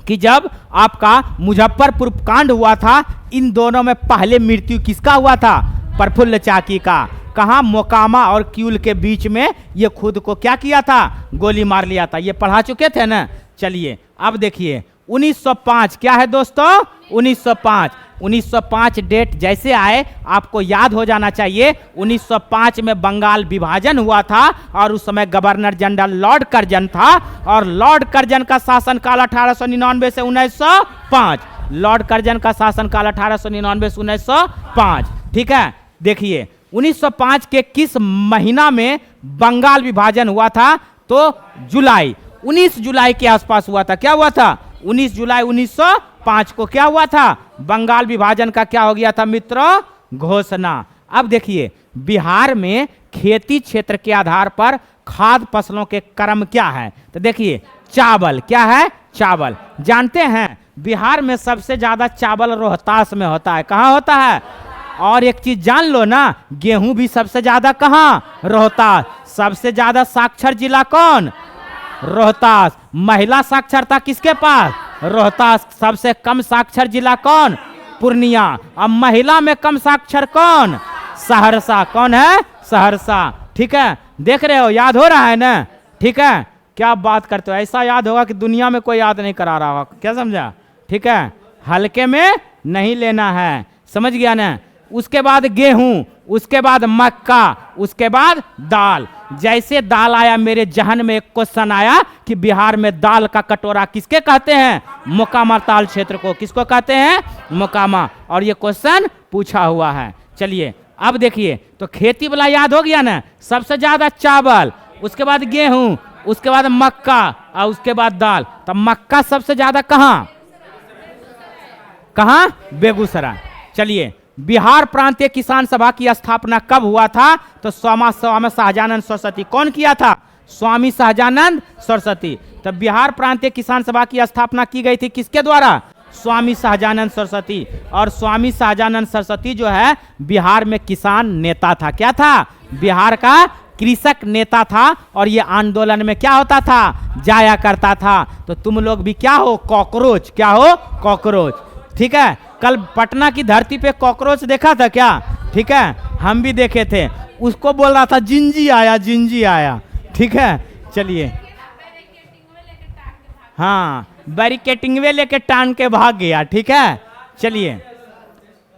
कि जब आपका मुजफ्फरपुर कांड हुआ था, इन दोनों में पहले मृत्यु किसका हुआ था, प्रफुल्ल चाकी का। कहाँ, मोकामा और क्यूल के बीच में ये खुद को क्या किया था, गोली मार लिया था। ये पढ़ा चुके थे ना। चलिए अब देखिए 1905 क्या है दोस्तों, 1905 डेट जैसे आए आपको याद हो जाना चाहिए। 1905 में बंगाल विभाजन हुआ था और उस समय गवर्नर जनरल लॉर्ड कर्जन था और लॉर्ड कर्जन का शासनकाल 1899 से 1905। लॉर्ड कर्जन का शासनकाल 1899 से 1905, ठीक है। देखिए 1905 के किस महीना में बंगाल विभाजन हुआ था, तो जुलाई, 19 जुलाई के आसपास हुआ था। क्या हुआ था, 19 जुलाई 1905 को क्या हुआ था? बंगाल विभाजन का क्या हो गया था मित्रों? घोषणा। अब देखिए बिहार में खेती क्षेत्र के आधार पर खाद्य फसलों के क्रम क्या है? तो देखिए चावल, क्या है? चावल। जानते हैं बिहार में सबसे ज्यादा चावल रोहतास में होता है। कहाँ होता है? और एक चीज जान लो ना, गेहूं भी सबसे ज्यादा कहाँ? रोहतास। सबसे ज्यादा साक्षर जिला कौन? रोहतास। महिला साक्षरता किसके पास? रोहतास। सबसे कम साक्षर जिला कौन? पूर्णिया। अब महिला में कम साक्षर कौन? सहरसा। कौन है? सहरसा। ठीक है, देख रहे हो, याद हो रहा है ना? ठीक है, क्या बात करते हो, ऐसा याद होगा कि दुनिया में कोई याद नहीं करा रहा होगा। क्या समझा? ठीक है, हल्के में नहीं लेना है, समझ गया ना? उसके बाद गेहूं, उसके बाद मक्का, उसके बाद दाल। जैसे दाल आया मेरे जहन में एक क्वेश्चन आया कि बिहार में दाल का कटोरा किसके कहते हैं? मोकामा ताल क्षेत्र को। किसको कहते हैं? मोकामा। और ये क्वेश्चन पूछा हुआ है। चलिए अब देखिए, तो खेती वाला याद हो गया ना? सबसे ज्यादा चावल, उसके बाद गेहूं, उसके बाद मक्का और उसके बाद दाल। तो मक्का सबसे ज्यादा कहां? कहां? बेगूसराय। चलिए, बिहार प्रांतीय किसान सभा की स्थापना कब हुआ था? तो स्वामी सहजानंद सरस्वती। कौन किया था? स्वामी सहजानंद सरस्वती। तब बिहार प्रांतीय किसान सभा की स्थापना की गई थी किसके द्वारा? स्वामी सहजानंद सरस्वती। और स्वामी सहजानंद सरस्वती जो है बिहार में किसान नेता था। क्या था? बिहार का कृषक नेता था। और ये आंदोलन में क्या होता था? जाया करता था। तो तुम लोग भी क्या हो? कॉकरोच। क्या हो? कॉकरोच। ठीक है, कल पटना की धरती पे कॉकरोच देखा था क्या? ठीक है, हम भी देखे थे। उसको बोल रहा था जिंजी आया, जिंजी आया। ठीक है, चलिए, हाँ, बैरिकेटिंग वे लेके टांग के भाग गया। ठीक है, चलिए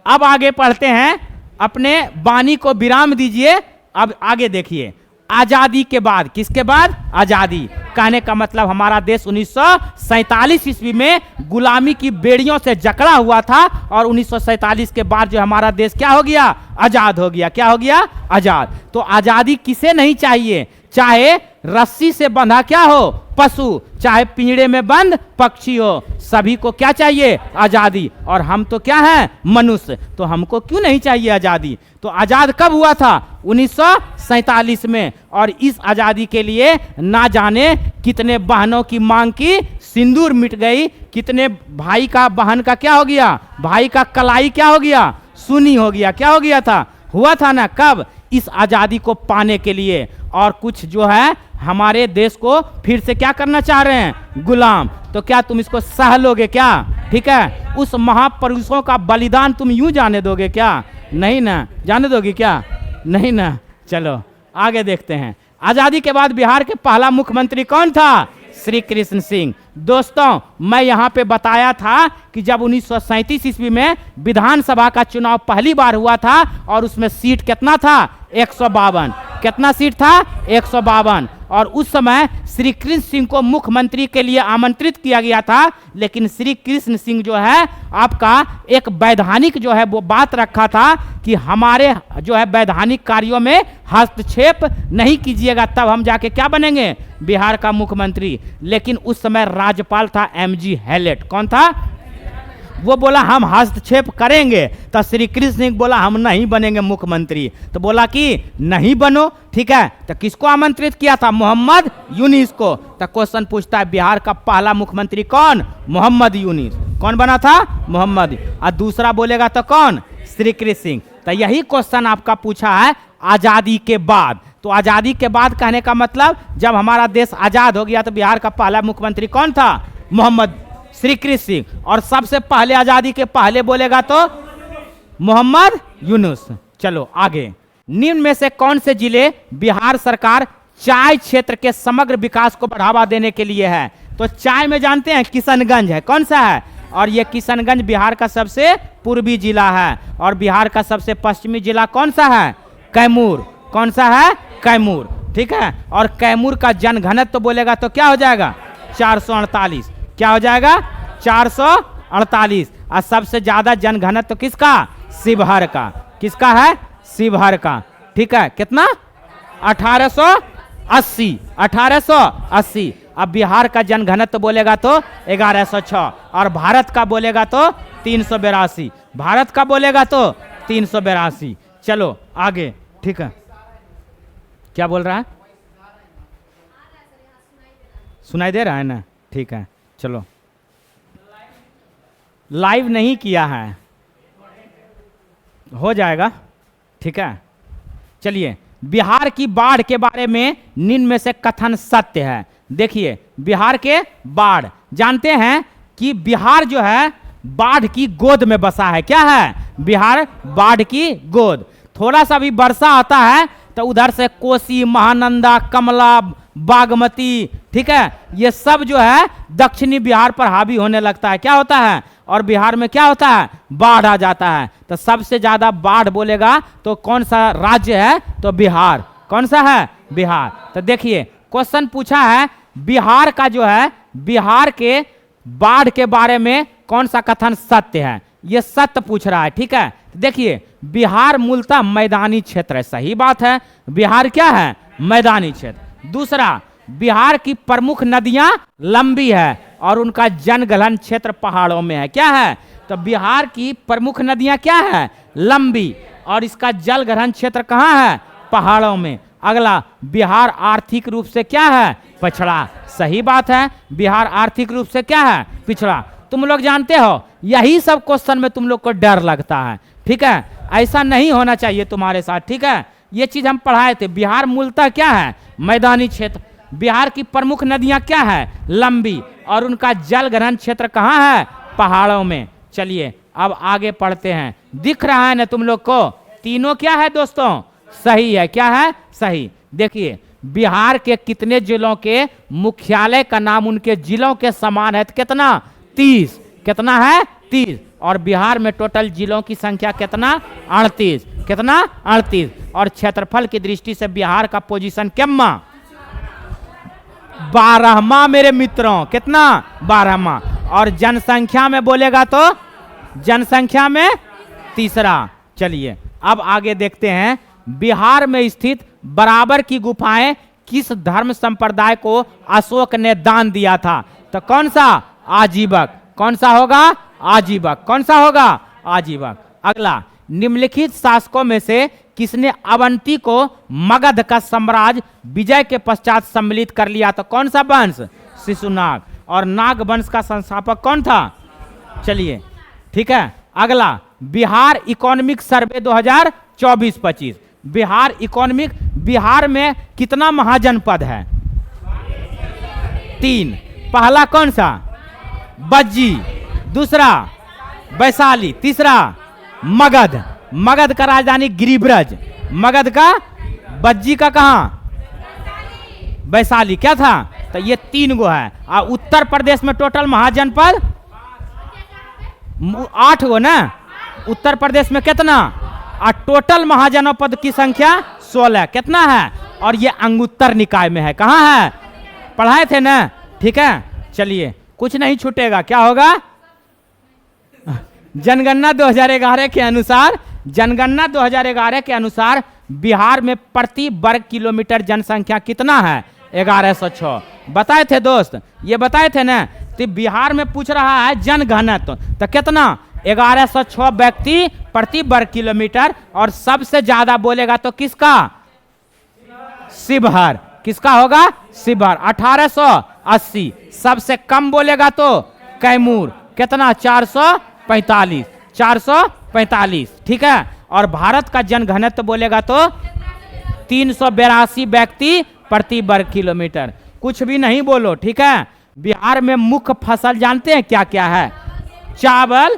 अब आगे पढ़ते हैं। अपने वाणी को विराम दीजिए। अब आगे देखिए, आजादी के बाद, किसके बाद? आजादी। कहने का मतलब हमारा देश 1947 ईस्वी में गुलामी की बेड़ियों से जकड़ा हुआ था। और 1947 के बाद जो हमारा देश क्या हो गया? आजाद हो गया। क्या हो गया? आजाद। तो आजादी किसे नहीं चाहिए? चाहे रस्सी से बंधा क्या हो? पशु, चाहे पिंजड़े में बंद पक्षी हो, सभी को क्या चाहिए? आजादी। और हम तो क्या हैं? मनुष्य। तो हमको क्यों नहीं चाहिए आजादी? तो आजाद कब हुआ था? 1947 में। और इस आजादी के लिए ना जाने कितने बहनों की मांग की सिंदूर मिट गई, कितने भाई का बहन का क्या हो गया? भाई का कलाई क्या हो गया? सुनी हो गया। क्या हो गया था? हुआ था ना? कब? इस आजादी को पाने के लिए। और कुछ जो है हमारे देश को फिर से क्या करना चाह रहे हैं? गुलाम। तो क्या तुम इसको सह लोगे क्या? ठीक है, उस महापुरुषों का बलिदान तुम यूं जाने दोगे क्या? नहीं ना। जाने दोगे क्या? नहीं ना। चलो आगे देखते हैं। आजादी के बाद बिहार के पहला मुख्यमंत्री कौन था? श्री कृष्ण सिंह। दोस्तों, मैं यहाँ पे बताया था कि जब 1937 ईस्वी में विधानसभा का चुनाव पहली बार हुआ था और उसमें सीट कितना था? 152। कितना सीट था? 152। और उस समय श्री कृष्ण सिंह को मुख्यमंत्री के लिए आमंत्रित किया गया था। लेकिन श्री कृष्ण सिंह जो है आपका एक वैधानिक जो है वो बात रखा था कि हमारे जो है वैधानिक कार्यों में हस्तक्षेप नहीं कीजिएगा, तब हम जाके क्या बनेंगे? बिहार का मुख्यमंत्री। लेकिन उस समय राज्यपाल था MG हैलेट। कौन था? वो बोला हम हस्तक्षेप करेंगे। तो श्री कृष्ण सिंह बोला हम नहीं बनेंगे मुख्यमंत्री। तो बोला कि नहीं बनो। ठीक है, तो किसको आमंत्रित किया था? मोहम्मद यूनिस को। तो क्वेश्चन पूछता है बिहार का पहला मुख्यमंत्री कौन? मोहम्मद यूनिस। कौन बना था? मोहम्मद। और दूसरा बोलेगा तो कौन? श्री कृष्ण सिंह। तो यही क्वेश्चन आपका पूछा है आजादी के बाद। तो आजादी के बाद कहने का मतलब जब हमारा देश आजाद हो गया तो बिहार का पहला मुख्यमंत्री कौन था? मोहम्मद श्री कृष्ण सिंह। और सबसे पहले आजादी के पहले बोलेगा तो मोहम्मद यूनुस। चलो आगे। निम्न में से कौन से जिले बिहार सरकार चाय क्षेत्र के समग्र विकास को बढ़ावा देने के लिए है? तो चाय में जानते हैं किशनगंज है। कौन सा है? और ये किशनगंज बिहार का सबसे पूर्वी जिला है। और बिहार का सबसे पश्चिमी जिला कौन सा है? कैमूर। कौन सा है? कैमूर। ठीक है, और कैमूर का जनघनत्व तो बोलेगा तो क्या हो जाएगा? 448। क्या हो जाएगा? 448। और सबसे ज्यादा जनघनत्व तो किसका? शिवहर का। किसका है? शिवहर का। ठीक है, कितना? 1880। 1880। अब बिहार का जनघनत्व बोलेगा तो 1106, और भारत का बोलेगा तो 382, भारत का बोलेगा तो 382। चलो आगे, ठीक है। क्या बोल रहा है? सुनाई दे रहा है ना? ठीक है, चलो। लाइव नहीं किया है, हो जाएगा, ठीक है। चलिए, बिहार की बाढ़ के बारे में निम्न में से कथन सत्य है। देखिए, बिहार के बाढ़, जानते हैं कि बिहार जो है बाढ़ की गोद में बसा है। क्या है? बिहार बाढ़ की गोद। थोड़ा सा भी वर्षा आता है तो उधर से कोसी, महानंदा, कमला, बागमती, ठीक है, ये सब जो है दक्षिणी बिहार पर हावी होने लगता है। क्या होता है? और बिहार में क्या होता है? बाढ़ आ जाता है। तो सबसे ज्यादा बाढ़ बोलेगा तो कौन सा राज्य है? तो बिहार। कौन सा है? बिहार। तो देखिए, क्वेश्चन पूछा है बिहार का जो है, बिहार के बाढ़ के बारे में कौन सा कथन सत्य है? ये सत्य पूछ रहा है, ठीक है। देखिए, बिहार मूलतः मैदानी क्षेत्र है, सही बात है। बिहार क्या है? मैदानी क्षेत्र। दूसरा, बिहार की प्रमुख नदियां लंबी है और उनका जनगहन क्षेत्र पहाड़ों में है। क्या है? तो बिहार की प्रमुख नदियां क्या है? लंबी, और इसका जलग्रहण क्षेत्र कहाँ है? पहाड़ों में। अगला, बिहार आर्थिक रूप से क्या है? पिछड़ा। सही बात है, बिहार आर्थिक रूप से क्या है? पिछड़ा। तुम लोग जानते हो, यही सब क्वेश्चन में तुम लोग को डर लगता है, ठीक है। ऐसा नहीं होना चाहिए तुम्हारे साथ, ठीक है। ये चीज हम पढ़ाए थे। बिहार मूलतः क्या है? मैदानी क्षेत्र। बिहार की प्रमुख नदियां क्या है? लंबी, और उनका जलग्रहण क्षेत्र कहाँ है? पहाड़ों में। चलिए अब आगे पढ़ते हैं। दिख रहा है ना तुम लोग को? तीनों क्या है दोस्तों? सही है। क्या है? सही। देखिए, बिहार के कितने जिलों के मुख्यालय का नाम उनके जिलों के समान है? कितना? 30। कितना है? 30। और बिहार में टोटल जिलों की संख्या कितना? 38। कितना? 38। और क्षेत्रफल की दृष्टि से बिहार का पोजीशन केम्मा? 12वां मेरे मित्रों। कितना? 12वां। और जनसंख्या में बोलेगा तो जनसंख्या में तीसरा। चलिए अब आगे देखते हैं। बिहार में स्थित बराबर की गुफाएं किस धर्म संप्रदाय को अशोक ने दान दिया था? तो कौन सा? आजीवक। कौन सा होगा? आजीवक। कौन सा होगा? आजीवक। अगला, निम्नलिखित शासकों में से किसने अवंती को मगध का साम्राज्य विजय के पश्चात सम्मिलित कर लिया? तो कौन सा वंश? शिशुनाग। और नाग वंश का संस्थापक कौन था? चलिए, ठीक है। अगला, Bihar economic survey 2024-25। Bihar economic, Bihar में कितना महाजनपद है? 3। पहला कौन सा? बज्जी। दूसरा वैशाली। तीसरा मगध। मगध का राजधानी गिरिब्रज। मगध का, बज्जी का कहाँ? वैशाली। क्या था? तो ये 3 गो है। और उत्तर प्रदेश में टोटल महाजनपद 8 गो ना? उत्तर प्रदेश में कितना? और टोटल महाजनपद की संख्या 16। कितना है? और ये अंगुत्तर निकाय में है। कहाँ है? पढ़ाए थे ना? ठीक है। चलिए, कुछ नहीं छूटेगा। क्या होगा? जनगणना 2011 के अनुसार, जनगणना 2011 के अनुसार बिहार में प्रति वर्ग किलोमीटर जनसंख्या कितना है? 1106। बताए थे दोस्त, ये बताए थे ना? तो बिहार में पूछ रहा है जनघनत्व, तो कितना? 1106 व्यक्ति प्रति वर्ग किलोमीटर। और सबसे ज्यादा बोलेगा तो किसका? शिवहर। किसका होगा? शिवहर, 1880। सबसे कम बोलेगा तो कैमूर। कितना? 445। 445, ठीक है। और भारत का जनघनत्व बोलेगा तो 382 व्यक्ति प्रति वर्ग किलोमीटर। कुछ भी नहीं बोलो, ठीक है। बिहार में मुख्य फसल जानते हैं क्या क्या है? चावल,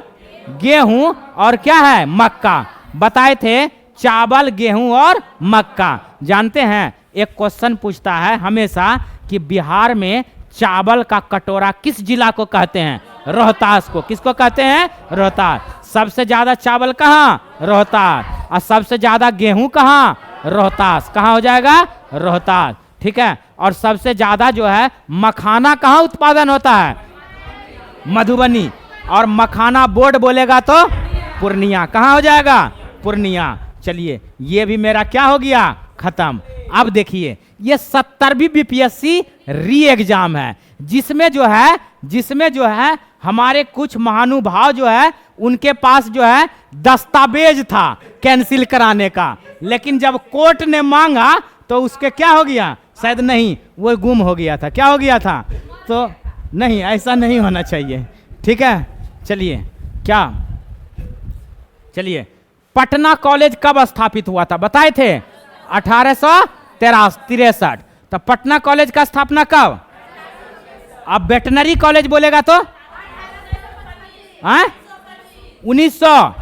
गेहूं और क्या है? मक्का। बताए थे, चावल, गेहूं और मक्का। जानते हैं, एक क्वेश्चन पूछता है हमेशा कि बिहार में चावल का कटोरा किस जिला को कहते हैं? रोहतास को। किसको कहते हैं? रोहतास। सबसे ज्यादा चावल कहाँ? रोहतास। और सबसे ज्यादा गेहूं कहाँ? रोहतास। कहाँ हो जाएगा? रोहतास, ठीक है। और सबसे ज्यादा जो है मखाना कहाँ उत्पादन होता है? मधुबनी। और मखाना बोर्ड बोलेगा तो पूर्णिया। कहाँ हो जाएगा? पूर्णिया। चलिए, ये भी मेरा क्या हो गया? खत्म। अब देखिए, ये 70वीं बीपीएससी री एग्जाम है, जिसमें जो है हमारे कुछ महानुभाव जो है उनके पास जो है दस्तावेज था कैंसिल कराने का, लेकिन जब कोर्ट ने मांगा तो उसके क्या हो गया, शायद नहीं, वो गुम हो गया था। क्या हो गया था? तो नहीं, ऐसा नहीं होना चाहिए। ठीक है, चलिए पटना कॉलेज कब स्थापित हुआ था? बताए थे 1863। तो पटना कॉलेज का स्थापना कब? अब वेटनरी कॉलेज बोलेगा तो 1900।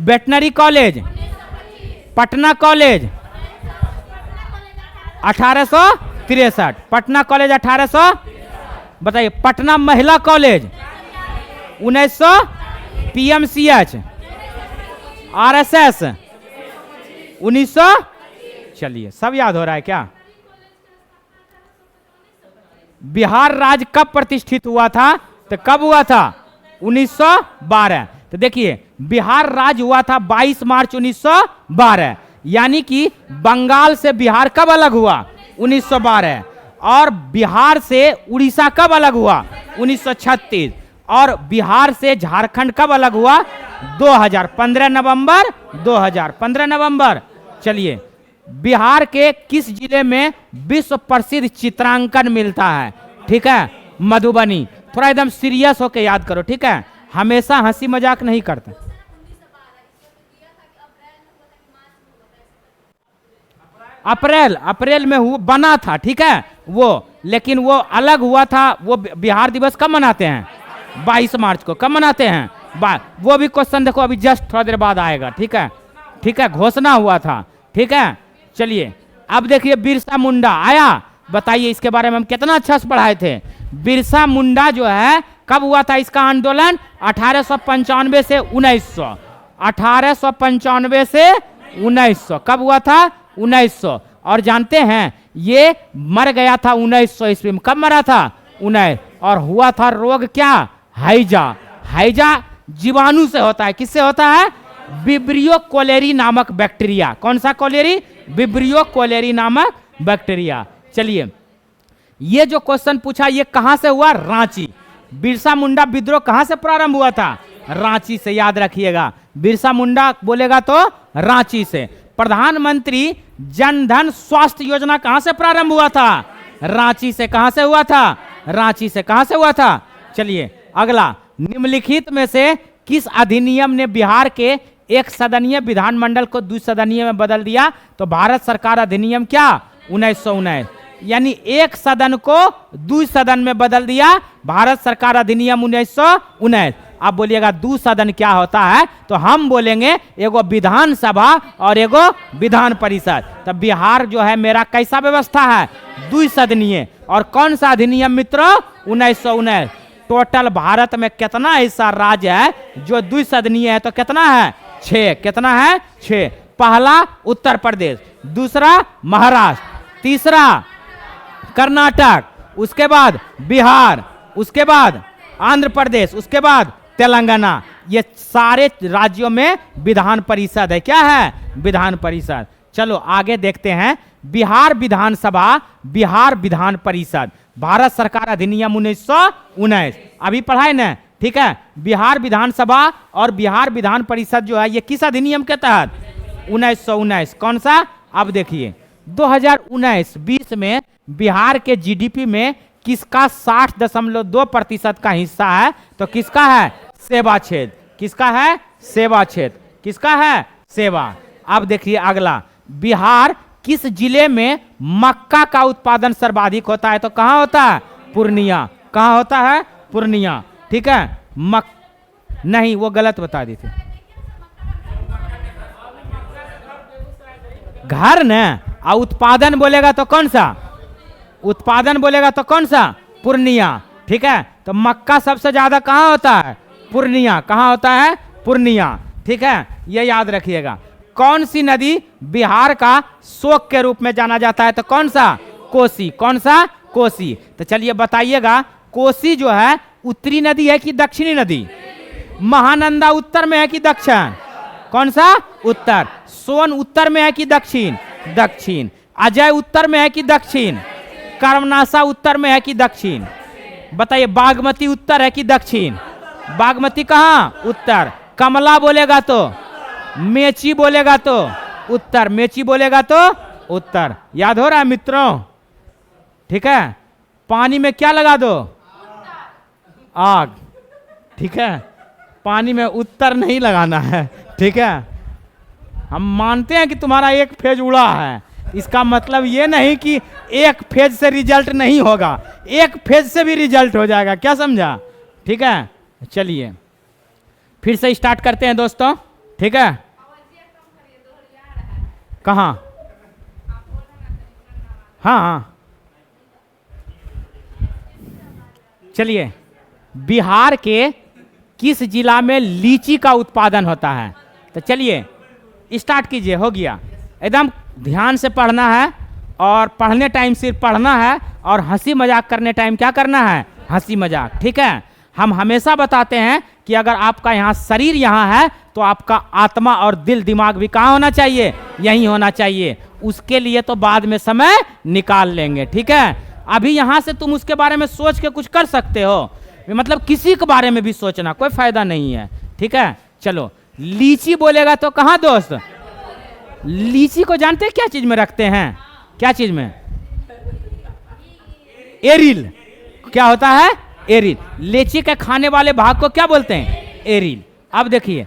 Veterinary college, Patna college 1863। Patna college 1800। बताइए, पटना महिला कॉलेज 1900। PMCH, RSS 1900। चलिए, सब याद हो रहा है क्या? बिहार राज्य कब प्रतिष्ठित हुआ था? तो कब हुआ था? 1912। तो देखिए, बिहार राज्य हुआ था 22 मार्च 1912, यानी कि बंगाल से बिहार कब अलग हुआ? 1912। और बिहार से उड़ीसा कब अलग हुआ? 1936। और बिहार से झारखंड कब अलग हुआ? 2000, 15 नवंबर 2000, 15 नवंबर। चलिए, बिहार के किस जिले में विश्व प्रसिद्ध चित्रांकन मिलता है? ठीक है, मधुबनी। थोड़ा एकदम सीरियस होकर याद करो, ठीक है, हमेशा हंसी मजाक नहीं करते। अप्रैल में हुआ, बना था, ठीक है वो, लेकिन वो अलग हुआ था। वो बिहार दिवस कब मनाते हैं? 22 मार्च को। कब मनाते हैं? वो भी क्वेश्चन देखो, अभी जस्ट थोड़ा देर बाद आएगा। ठीक है, घोषणा हुआ था। ठीक है, चलिए अब देखिए, बिरसा मुंडा आया। बताइए इसके बारे में हम कितना अच्छा से पढ़ाए थे। बिरसा मुंडा जो है कब हुआ था इसका आंदोलन? 1895 से 1900। 1895 से 1900 कब हुआ था? 1900। और जानते हैं ये मर गया था 1900 ईस्वी में। कब मरा था? 19। और हुआ था रोग क्या? हैजा। हैजा जीवाणु से होता है। किससे होता है? विब्रियो कोलेरी नामक बैक्टीरिया। कौन सा कोलेरी? विब्रियो कोलेरी नामक बैक्टीरिया। चलिए, ये जो क्वेश्चन पूछा ये कहां से हुआ? रांची। बिरसा मुंडा विद्रोह कहां से प्रारंभ हुआ था? रांची से। याद रखिएगा, बिरसा मुंडा बोलेगा तो रांची से। प्रधानमंत्री जन धन स्वास्थ्य योजना कहां से प्रारंभ हुआ था? रांची से। कहां से हुआ था? रांची से। कहां से हुआ था? चलिए अगला, निम्नलिखित में से किस अधिनियम ने बिहार के एक सदनीय विधानमंडल को द्विसदनीय में बदल दिया? तो भारत सरकार अधिनियम क्या? 1919। यानी एक सदन को द्विसदन में बदल दिया, भारत सरकार अधिनियम 1919। अब बोलिएगा द्विसदन क्या होता है? तो हम बोलेंगे एगो विधानसभा और एगो विधान परिषद। तब बिहार जो है मेरा कैसा व्यवस्था है? द्विसदनीय। और कौन सा अधिनियम मित्रों? 1919। टोटल भारत में कितना ऐसा राज्य है जो द्विसदनीय है? तो कितना है? 6। कितना है? 6। पहला उत्तर प्रदेश, दूसरा महाराष्ट्र, तीसरा कर्नाटक, उसके बाद बिहार, उसके बाद आंध्र प्रदेश, उसके बाद तेलंगाना। ये सारे राज्यों में विधान परिषद है। क्या है? विधान परिषद। चलो आगे देखते हैं। बिहार विधानसभा, बिहार विधान परिषद, भारत सरकार अधिनियम 1919 अभी पढ़ाए ना? ठीक है, बिहार विधानसभा और बिहार विधान परिषद जो है ये किस अधिनियम के तहत? 1919। कौन सा? अब देखिए 2019-20 में बिहार के जीडीपी में किसका 60.2% का हिस्सा है? तो किसका है? सेवा क्षेत्र। किसका है? सेवा क्षेत्र। किसका है? सेवा। अब देखिए अगला, बिहार किस जिले में मक्का का उत्पादन सर्वाधिक होता है? तो कहां होता है? पूर्णिया। कहां होता है? पूर्णिया। ठीक है, नहीं, वो गलत बता दी थी। घर न, उत्पादन बोलेगा तो कौन सा? उत्पादन बोलेगा तो कौन सा? पूर्णिया। ठीक है, तो मक्का सबसे ज्यादा कहां होता है? पूर्णिया। कहां होता है? पूर्णिया। ठीक है, ये याद रखिएगा। कौन सी नदी बिहार का शोक के रूप में जाना जाता है? तो कौन सा? कोसी। कौन सा? कोसी। तो चलिए बताइएगा, कोसी जो है उत्तरी नदी है कि दक्षिणी नदी? महानंदा उत्तर में है कि दक्षिण? कौन सा? उत्तर। सोन उत्तर में है कि दक्षिण? दक्षिण। अजय उत्तर में है कि दक्षिण? कर्मनाशा उत्तर में है कि दक्षिण? बताइए, बागमती उत्तर है कि दक्षिण? बागमती कहाँ? उत्तर। कमला बोलेगा तो, मेची बोलेगा तो उत्तर, मेची बोलेगा तो उत्तर। याद हो रहा है मित्रों? ठीक है। पानी में क्या लगा दो? आग। ठीक है, पानी में उत्तर नहीं लगाना है। ठीक है, हम मानते हैं कि तुम्हारा एक फेज उड़ा है, इसका मतलब ये नहीं कि एक फेज से रिजल्ट नहीं होगा, एक फेज से भी रिजल्ट हो जाएगा। क्या समझा? ठीक है, चलिए फिर से स्टार्ट करते हैं दोस्तों। ठीक है, कहाँ? हाँ हाँ, चलिए, बिहार के किस जिला में लीची का उत्पादन होता है? तो चलिए स्टार्ट कीजिए। हो गया, एकदम ध्यान से पढ़ना है, और पढ़ने टाइम सिर्फ पढ़ना है, और हंसी मजाक करने टाइम क्या करना है? हंसी मजाक। ठीक है, हम हमेशा बताते हैं कि अगर आपका यहाँ शरीर यहाँ है तो आपका आत्मा और दिल दिमाग भी कहाँ होना चाहिए? यहीं होना चाहिए। उसके लिए तो बाद में समय निकाल लेंगे। ठीक है, अभी यहाँ से तुम उसके बारे में सोच के कुछ कर सकते हो, मतलब किसी के बारे में भी सोचना कोई फायदा नहीं है। ठीक है, चलो, लीची बोलेगा तो कहाँ दोस्त? लीची को जानते हैं क्या चीज में रखते हैं? क्या चीज में? एरिल। क्या होता है? एरिल। लीची के खाने वाले भाग को क्या बोलते हैं? एरिल। अब देखिए,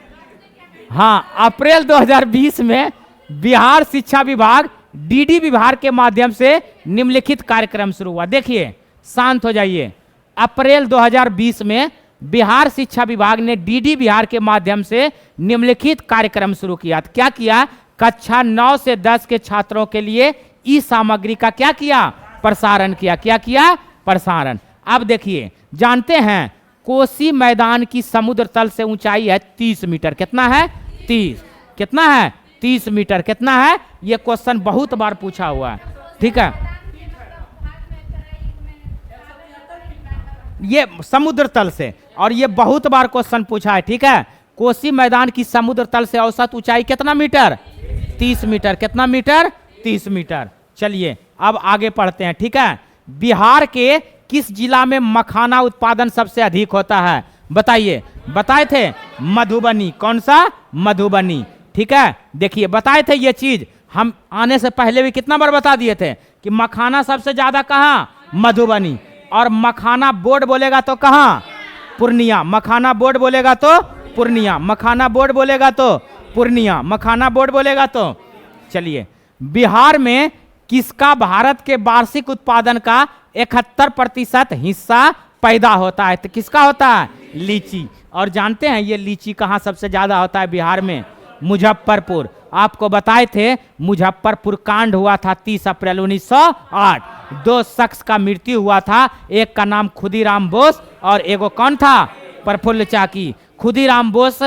हाँ, अप्रैल 2020 में बिहार शिक्षा विभाग डीडी विभाग के माध्यम से निम्नलिखित कार्यक्रम शुरू हुआ। देखिए, शांत हो जाइए। अप्रैल 2020 में बिहार शिक्षा विभाग ने डीडी बिहार के माध्यम से निम्नलिखित कार्यक्रम शुरू किया। क्या किया? कक्षा 9 से 10 के छात्रों के लिए ई सामग्री का क्या किया? प्रसारण किया। क्या किया? प्रसारण। अब देखिए, जानते हैं कोसी मैदान की समुद्र तल से ऊंचाई है 30 मीटर। कितना है? 30। कितना है? 30 मीटर। कितना है? यह क्वेश्चन बहुत बार पूछा हुआ है। ठीक है, ये समुद्र तल से, और ये बहुत बार क्वेश्चन पूछा है। ठीक है, कोसी मैदान की समुद्र तल से औसत ऊंचाई कितना मीटर? 30 मीटर। कितना मीटर? 30 मीटर। चलिए अब आगे पढ़ते हैं। ठीक है, बिहार के किस जिला में मखाना उत्पादन सबसे अधिक होता है? बताइए। बताए थे मधुबनी। कौन सा? मधुबनी। ठीक है, देखिए बताए थे ये चीज हम आने से पहले भी कितना बार बता दिए थे कि मखाना सबसे ज्यादा कहाँ? मधुबनी। और मखाना बोर्ड बोलेगा तो कहाँ? पूर्णिया। मखाना बोर्ड बोलेगा तो पूर्णिया। मखाना बोर्ड बोलेगा तो पूर्णिया। मखाना बोर्ड बोलेगा तो। चलिए, बिहार में किसका भारत के वार्षिक उत्पादन का 71% हिस्सा पैदा होता है? तो किसका होता है? लीची। और जानते हैं ये लीची कहाँ सबसे ज्यादा होता है? बिहार में मुजफ्फरपुर। आपको बताए थे मुजफ्फरपुर कांड हुआ था 30 अप्रैल 1908। 2 शख्स का मृत्यु हुआ था, एक का नाम खुदीराम बोस और एगो कौन था? प्रफुल्ल चाकी। खुदीराम बोस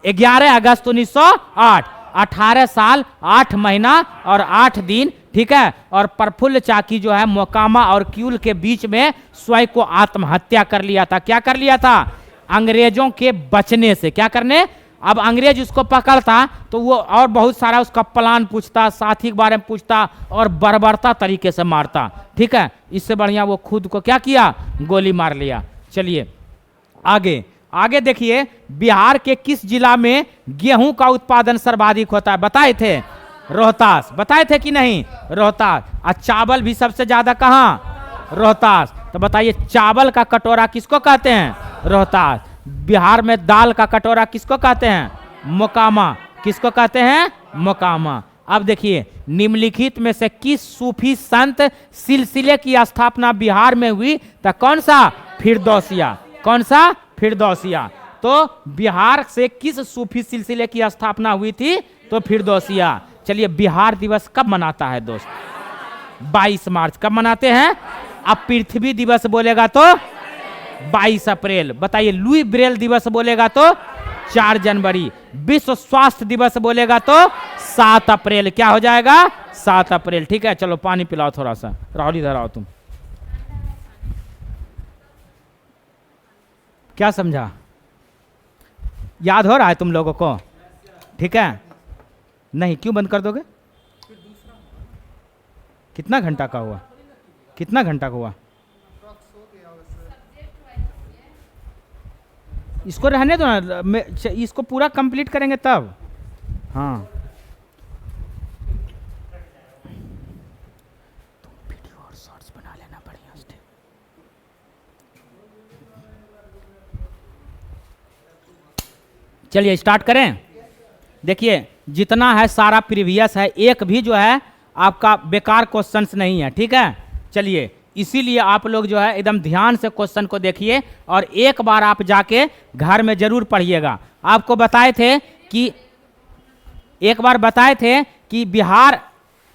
11 अगस्त 1908, 18 साल 8 महीना और 8 दिन। ठीक है, और प्रफुल्ल चाकी जो है मोकामा और क्यूल के बीच में स्वयं को आत्महत्या कर लिया था। क्या कर लिया था? अंग्रेजों के बचने से। क्या करने? अब अंग्रेज उसको पकड़ता तो वो और बहुत सारा उसका प्लान पूछता, साथी के बारे में पूछता और बर्बरता तरीके से मारता। ठीक है, इससे बढ़िया वो खुद को क्या किया? गोली मार लिया। चलिए आगे आगे देखिए, बिहार के किस जिला में गेहूं का उत्पादन सर्वाधिक होता है? बताए थे रोहतास। बताए थे कि नहीं? रोहतास। और चावल भी सबसे ज्यादा कहाँ? रोहतास। तो बताइए, चावल का कटोरा किसको कहते हैं? रोहतास। बिहार में दाल का कटोरा किसको कहते हैं? मोकामा। किसको कहते हैं? मोकामा। अब देखिए, निम्नलिखित में से किस सूफी संत सिलसिले की स्थापना बिहार में हुई? तो कौन सा? फिरदौसिया। कौन सा? फिरदौसिया। तो बिहार से किस सूफी सिलसिले की स्थापना हुई थी? तो फिरदौसिया। चलिए, बिहार दिवस कब मनाता है दोस्त? 22 मार्च। कब मनाते हैं? अब पृथ्वी दिवस बोलेगा तो 22 अप्रैल। बताइए, लुई ब्रेल दिवस बोलेगा तो 4 जनवरी। विश्व स्वास्थ्य दिवस बोलेगा तो 7 अप्रैल। क्या हो जाएगा? 7 अप्रैल। ठीक है, चलो पानी पिलाओ थोड़ा सा। राहुल इधर आओ तुम। क्या समझा? याद हो रहा है तुम लोगों को? ठीक है, नहीं क्यों बंद कर दोगे? कितना घंटा का हुआ? कितना घंटा का हुआ? इसको रहने दो ना, इसको पूरा कंप्लीट करेंगे तब। हाँ, वीडियो और शॉर्ट्स बना लेना बढ़िया से। चलिए स्टार्ट करें। देखिए जितना है सारा प्रीवियस है, एक भी जो है आपका बेकार क्वेश्चंस नहीं है, ठीक है। चलिए इसीलिए आप लोग जो है एकदम ध्यान से क्वेश्चन को देखिए और एक बार आप जाके घर में जरूर पढ़िएगा। आपको बताए थे कि एक बार बताए थे कि बिहार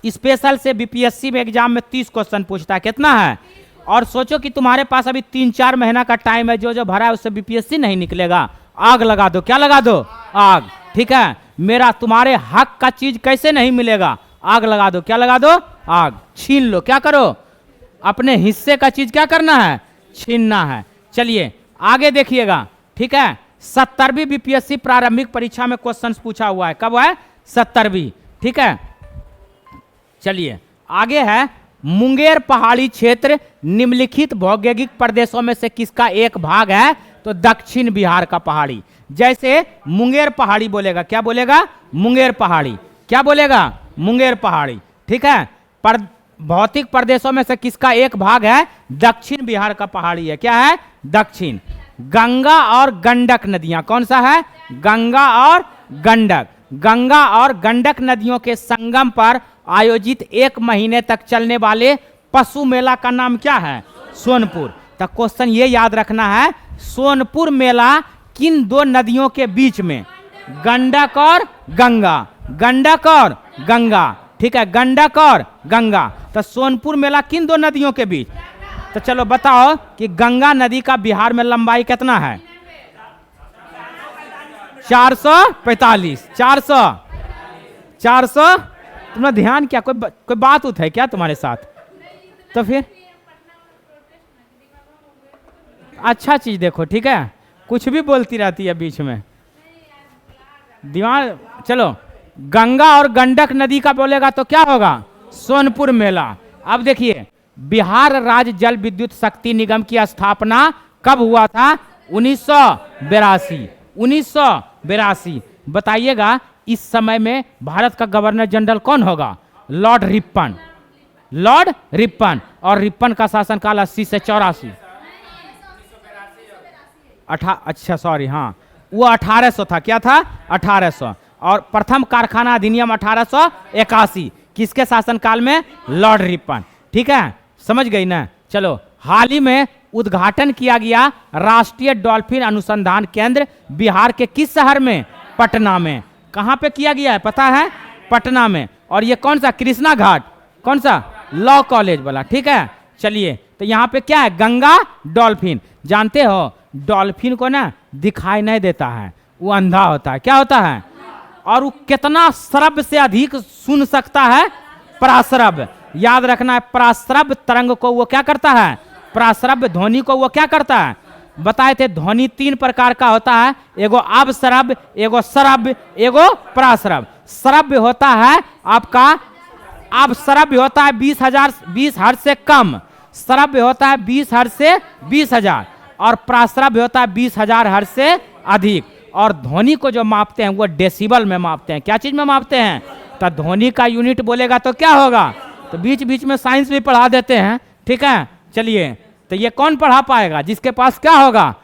स्पेशल से बीपीएससी में एग्जाम में 30 क्वेश्चन पूछता है, कितना है? और सोचो कि तुम्हारे पास अभी 3-4 महीना का टाइम है, जो जो भरा है उससे बीपीएससी नहीं निकलेगा। आग लगा दो, क्या लगा दो? आग, ठीक है। मेरा तुम्हारे हक का चीज कैसे नहीं मिलेगा? आग लगा दो, क्या लगा दो? आग। छीन लो, क्या करो? अपने हिस्से का चीज क्या करना है? छीनना है। चलिए आगे देखिएगा, ठीक है। 70वीं बीपीएससी प्रारंभिक परीक्षा में क्वेश्चंस पूछा हुआ है। कब है? 70वीं, ठीक है। चलिए आगे है, मुंगेर पहाड़ी क्षेत्र निम्नलिखित भौगोलिक प्रदेशों में से किसका एक भाग है? तो दक्षिण बिहार का पहाड़ी। जैसे मुंगेर पहाड़ी बोलेगा, क्या बोलेगा? मुंगेर पहाड़ी। क्या बोलेगा? मुंगेर पहाड़ी, ठीक है। पर भौतिक प्रदेशों में से किसका एक भाग है? दक्षिण बिहार का पहाड़ी है। क्या है? दक्षिण। गंगा और गंडक नदियां, कौन सा है? गंगा और गंडक। गंगा और गंडक नदियों के संगम पर आयोजित 1 महीने तक चलने वाले पशु मेला का नाम क्या है? सोनपुर। तो क्वेश्चन ये याद रखना है, सोनपुर मेला किन 2 नदियों के बीच में? गंडक और गंगा। गंडक और गंगा, ठीक है। गंडक और गंगा। तो सोनपुर मेला किन 2 नदियों के बीच? तो चलो बताओ कि गंगा नदी का बिहार में लंबाई कितना है? 445। 400। तुम्हारा ध्यान क्या, कोई बात उठ है क्या तुम्हारे साथ? तो फिर अच्छा चीज देखो, ठीक है। कुछ भी बोलती रहती है बीच में, दिमाग। चलो गंगा और गंडक नदी का बोलेगा तो क्या होगा? सोनपुर मेला। अब देखिए, बिहार राज्य जल विद्युत शक्ति निगम की स्थापना कब हुआ था? 1982। 1982। बताइएगा इस समय में भारत का गवर्नर जनरल कौन होगा? Lord Ripon. Lord Ripon. और रिपन का शासनकाल 80 से 84। अच्छा सॉरी, हाँ वो 1800 था। क्या था? 1800। और प्रथम कारखाना अधिनियम 1881 किसके शासनकाल में? लॉर्ड रिपन, ठीक है। समझ गई ना? चलो हाल ही में उद्घाटन किया गया राष्ट्रीय डॉल्फिन अनुसंधान केंद्र बिहार के किस शहर में? पटना में। कहाँ पे किया गया है पता है? पटना में। और ये कौन सा? कृष्णा घाट। कौन सा? लॉ कॉलेज वाला, ठीक है। चलिए तो यहाँ पे क्या है? गंगा डॉल्फिन। जानते हो डॉल्फिन को ना दिखाई नहीं देता है, वो अंधा होता है। क्या होता है? और वो कितना श्रव्य से अधिक सुन सकता है? पराश्रव्य। याद रखना है, पराश्रव्य तरंग को वो क्या करता है? पराश्रव्य ध्वनि को वो क्या करता है? बताए थे ध्वनि 3 प्रकार का होता है, एगो अवश्रव्य, एगो श्रव्य, एगो पराश्रव्य। श्रव्य होता है आपका, अवश्रव्य होता है 20 हर्ट्ज से कम, श्रव्य होता है 20 हर्ट्ज से 20,000, और पराश्रव्य होता है 20,000 हर्ट्ज से अधिक। और ध्वनि को जो मापते हैं वो डेसिबल में मापते हैं। क्या चीज में मापते हैं? तो ध्वनि का यूनिट बोलेगा तो क्या होगा? तो बीच बीच में साइंस भी पढ़ा देते हैं, ठीक है। चलिए तो ये कौन पढ़ा पाएगा? जिसके पास क्या होगा?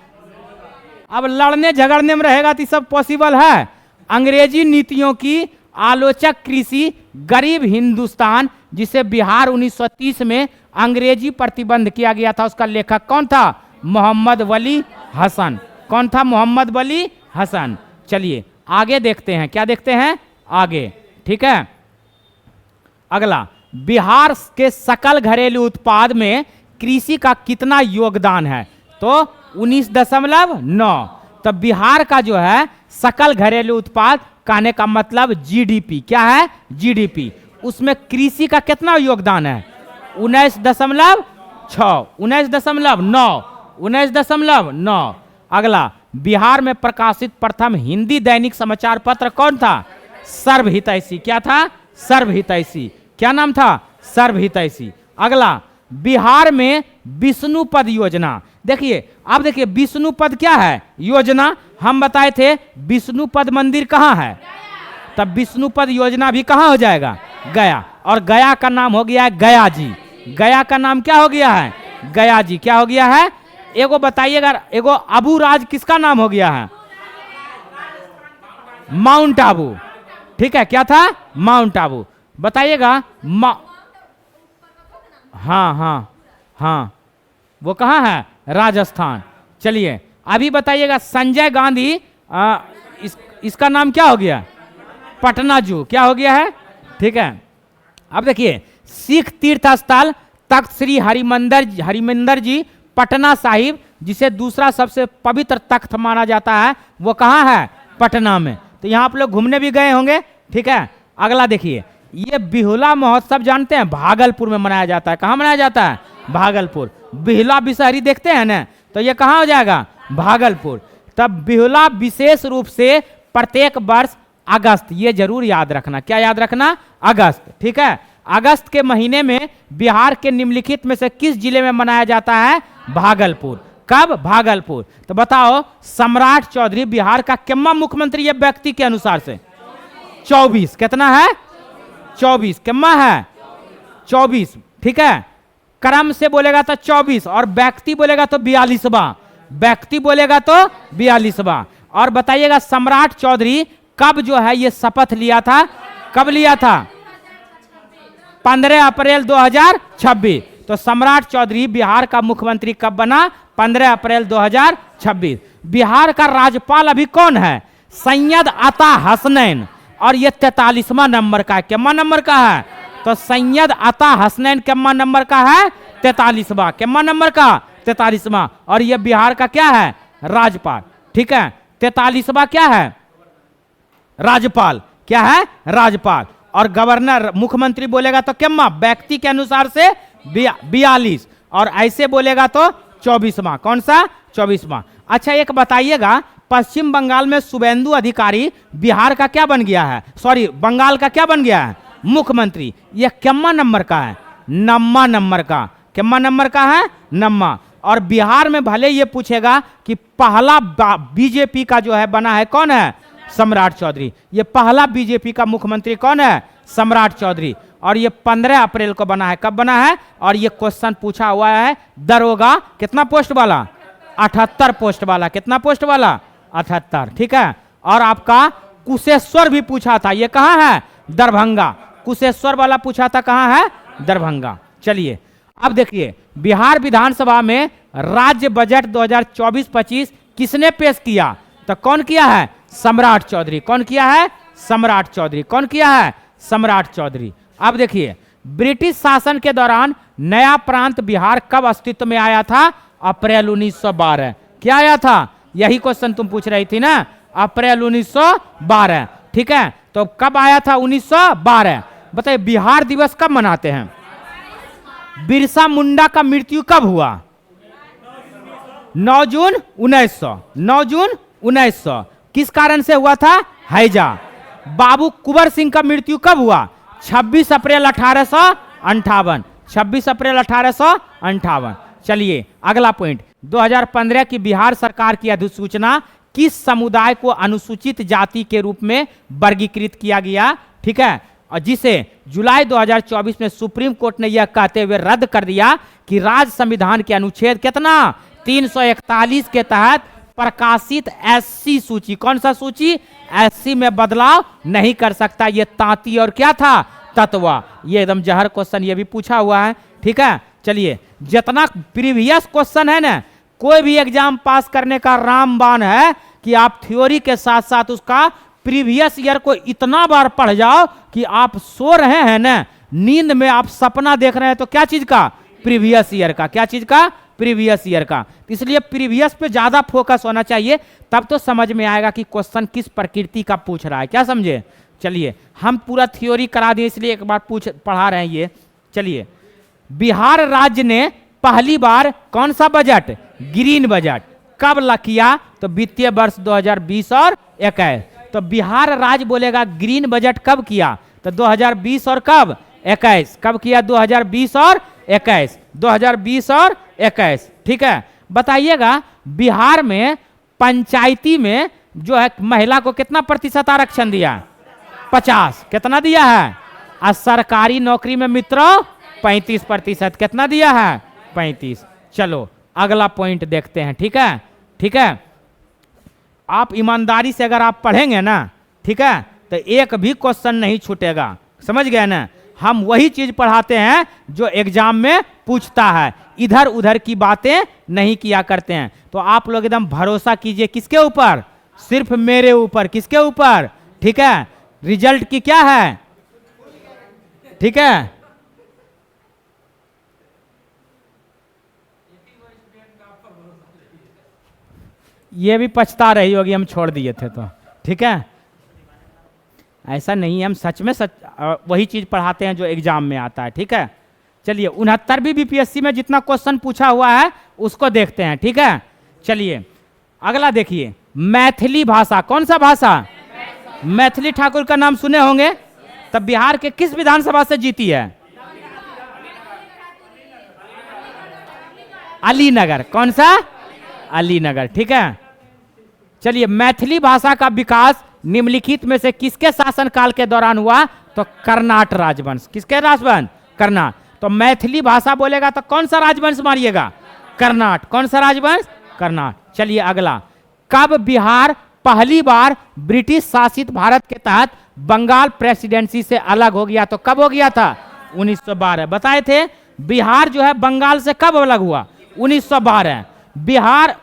अब लड़ने झगड़ने में रहेगा तो सब पॉसिबल है। अंग्रेजी नीतियों की आलोचक कृषि गरीब हिंदुस्तान, जिसे बिहार 1930 में अंग्रेजी प्रतिबंध किया गया था, उसका लेखक कौन था? मोहम्मद वली हसन। कौन था? मोहम्मद वली हसन। चलिए आगे देखते हैं, क्या देखते हैं आगे, ठीक है। अगला, बिहार के सकल घरेलू उत्पाद में कृषि का कितना योगदान है? तो 19.9। तो बिहार का जो है सकल घरेलू उत्पाद कहने का मतलब जीडीपी। क्या है? जीडीपी। उसमें कृषि का कितना योगदान है? 19.6, 19.9, 19.9। अगला, बिहार में प्रकाशित प्रथम हिंदी दैनिक समाचार पत्र कौन था? सर्वहितैषी। क्या था? सर्वहितैषी। क्या नाम था? सर्वहितैषी। अगला, बिहार में विष्णु पद योजना। देखिए, अब देखिए विष्णु पद क्या है? योजना। हम बताए थे विष्णु पद मंदिर कहाँ है, तब विष्णु पद योजना भी कहाँ हो जाएगा? गया। और गया का नाम हो गया है गया जी। गया का नाम क्या हो गया है? गया जी। क्या हो गया है? एगो बताइएगा, एगो अबू राज किसका नाम हो गया है? माउंट आबू। ठीक है, क्या था? माउंट आबू। बताइएगा हाँ हाँ हाँ, वो कहाँ है? राजस्थान। चलिए अभी बताइएगा, संजय गांधी इसका नाम क्या हो गया? पटना जू। क्या हो गया है? ठीक है। अब देखिए, सिख तीर्थ स्थल तख्त श्री हरिमंदिर जी पटना साहिब, जिसे दूसरा सबसे पवित्र तख्त माना जाता है, वो कहाँ है? पटना में। तो यहाँ आप लोग घूमने भी गए होंगे। ठीक है। अगला देखिए, ये बिहुला महोत्सव जानते हैं? भागलपुर में मनाया जाता है। कहाँ मनाया जाता है? भागलपुर। बिहुला बिसहरी देखते हैं ना, तो ये कहाँ हो जाएगा? भागलपुर। तब बिहुला विशेष रूप से प्रत्येक वर्ष अगस्त, ये जरूर याद रखना। क्या याद रखना? अगस्त। ठीक है। अगस्त के महीने में बिहार के निम्नलिखित में से किस जिले में मनाया जाता है? भागलपुर। कब? भागलपुर। तो बताओ, सम्राट चौधरी बिहार का कितना मुख्यमंत्री है व्यक्ति के अनुसार से? 24। कितना है? 24। कितना है? 24। ठीक है। क्रम से बोलेगा तो 24, और व्यक्ति बोलेगा तो 42वां। व्यक्ति बोलेगा तो 42वां। और बताइएगा, सम्राट चौधरी कब जो है ये शपथ लिया था? कब लिया था? 15 अप्रैल 2026। तो सम्राट चौधरी बिहार का मुख्यमंत्री कब बना? 15 अप्रैल 2026। बिहार का राज्यपाल अभी कौन है? सैयद अता हसनैन। और ये 43वां नंबर का है। कितना नंबर का है? तो सैयद अता हसनैन कितना नंबर का है? 43वां। कितना नंबर का? 43वां। और ये बिहार का क्या है? राज्यपाल। ठीक है। 43वां क्या है? राज्यपाल। क्या है? राज्यपाल। और गवर्नर, मुख्यमंत्री बोलेगा तो कितना? व्यक्ति के अनुसार से 42, और ऐसे बोलेगा तो 24वां। कौन सा? 24वां। अच्छा, एक बताइएगा, पश्चिम बंगाल में शुभेंदु अधिकारी बिहार का क्या बन गया है? सॉरी, बंगाल का क्या बन गया है? मुख्यमंत्री। यह कितना नंबर का है? 9वां नंबर का। कितना नंबर का है? 9वां। और बिहार में भले ये पूछेगा कि पहला बीजेपी का जो है बना है कौन है? सम्राट चौधरी। ये पहला बीजेपी का मुख्यमंत्री कौन है? सम्राट चौधरी। और ये 15 अप्रैल को बना है। कब बना है? और ये क्वेश्चन पूछा हुआ है दरोगा कितना पोस्ट वाला? 78 पोस्ट वाला। कितना पोस्ट वाला? 78। ठीक है। और आपका कुशेश्वर भी पूछा था। ये कहाँ है? दरभंगा। कुशेश्वर वाला पूछा था, कहाँ है? दरभंगा। चलिए अब देखिए, बिहार विधानसभा में राज्य बजट 2024-25 किसने पेश किया? तो कौन किया है? सम्राट चौधरी। कौन किया है? सम्राट चौधरी। कौन किया है? सम्राट चौधरी। अब देखिए, ब्रिटिश शासन के दौरान नया प्रांत बिहार कब अस्तित्व में आया था? अप्रैल 1912। क्या आया था? यही क्वेश्चन तुम पूछ रही थी ना, अप्रैल 1912। ठीक है। तो कब आया था? 1912। बताइए, बिहार दिवस कब मनाते हैं? बिरसा मुंडा का मृत्यु कब हुआ? 9 जून 1900। 9 जून 1900। किस कारण से हुआ था? हैजा। बाबू कुंवर सिंह का मृत्यु कब हुआ? 26 अप्रैल 1858। 26 अप्रैल 1858। चलिए अगला पॉइंट, 2015 की बिहार सरकार की अधिसूचना किस समुदाय को अनुसूचित जाति के रूप में वर्गीकृत किया गया? ठीक है। और जिसे जुलाई 2024 में सुप्रीम कोर्ट ने यह कहते हुए रद्द कर दिया कि राज्य संविधान के अनुच्छेद कितना? 341 के तहत प्रकाशित एससी सूची, कौन सा सूची? एससी में बदलाव नहीं कर सकता। ये तांती और क्या था? तत्वा। ये एकदम जहर क्वेश्चन ये भी पूछा हुआ है। ठीक है। चलिए, जितना प्रीवियस क्वेश्चन है ना, कोई भी एग्जाम पास करने का रामबाण है कि आप थ्योरी के साथ साथ उसका प्रीवियस ईयर को इतना बार पढ़ जाओ कि आप सो रहे हैं ना, नींद में आप सपना देख रहे हैं, तो क्या चीज का? प्रीवियस ईयर का। क्या चीज का? प्रीवियस ईयर का। इसलिए प्रीवियस पे ज्यादा फोकस होना चाहिए, तब तो समझ में आएगा कि क्वेश्चन किस प्रकृति का पूछ रहा है। क्या समझे? चलिए, हम पूरा थ्योरी करा दिए, इसलिए एक बार पढ़ा रहे हैं ये। चलिए, बिहार राज्य ने पहली बार कौन सा बजट? ग्रीन बजट कब किया? तो वित्तीय वर्ष 2020 और 21। तो बिहार राज्य बोलेगा ग्रीन बजट कब किया? तो 2020 और कब? 21। कब किया? 2020 और 21, 2020 और 21। ठीक है, बताइएगा बिहार में पंचायती में जो है महिला को कितना प्रतिशत आरक्षण दिया? 50। कितना दिया है? और सरकारी नौकरी में मित्रों 35%। कितना दिया है? 35। चलो अगला पॉइंट देखते हैं। ठीक है, ठीक है, आप ईमानदारी से अगर आप पढ़ेंगे ना, ठीक है, तो एक भी क्वेश्चन नहीं छूटेगा। समझ गए ना? हम वही चीज पढ़ाते हैं जो एग्जाम में पूछता है, इधर उधर की बातें नहीं किया करते हैं। तो आप लोग एकदम भरोसा कीजिए किसके ऊपर? सिर्फ मेरे ऊपर। किसके ऊपर? ठीक है, रिजल्ट की क्या है? ठीक है, ये भी पछता रही होगी हम छोड़ दिए थे तो। ठीक है, ऐसा नहीं है, हम सच में सच वही चीज पढ़ाते हैं जो एग्जाम में आता है। ठीक है, चलिए 69वीं बीपीएससी में जितना क्वेश्चन पूछा हुआ है उसको देखते हैं। ठीक है, चलिए अगला देखिए, मैथिली भाषा। कौन सा भाषा? मैथिली ठाकुर का नाम सुने होंगे। तब बिहार के किस विधानसभा से जीती है? अलीनगर। कौन सा? अलीनगर। ठीक है, चलिए मैथिली भाषा का विकास निम्नलिखित में से किसके शासनकाल के दौरान हुआ? तो कर्नाट राजवंश। किसके राजवंश? कर्नाट। तो मैथिली भाषा बोलेगा तो कौन सा राजवंश मारिएगा? कर्नाट। कौन सा राजवंश? कर्नाट। चलिए अगला, कब बिहार पहली बार ब्रिटिश शासित भारत के तहत बंगाल प्रेसिडेंसी से अलग हो गया? तो कब हो गया था? 1912। बताए थे बिहार जो है बंगाल से कब अलग हुआ? 1912। बिहार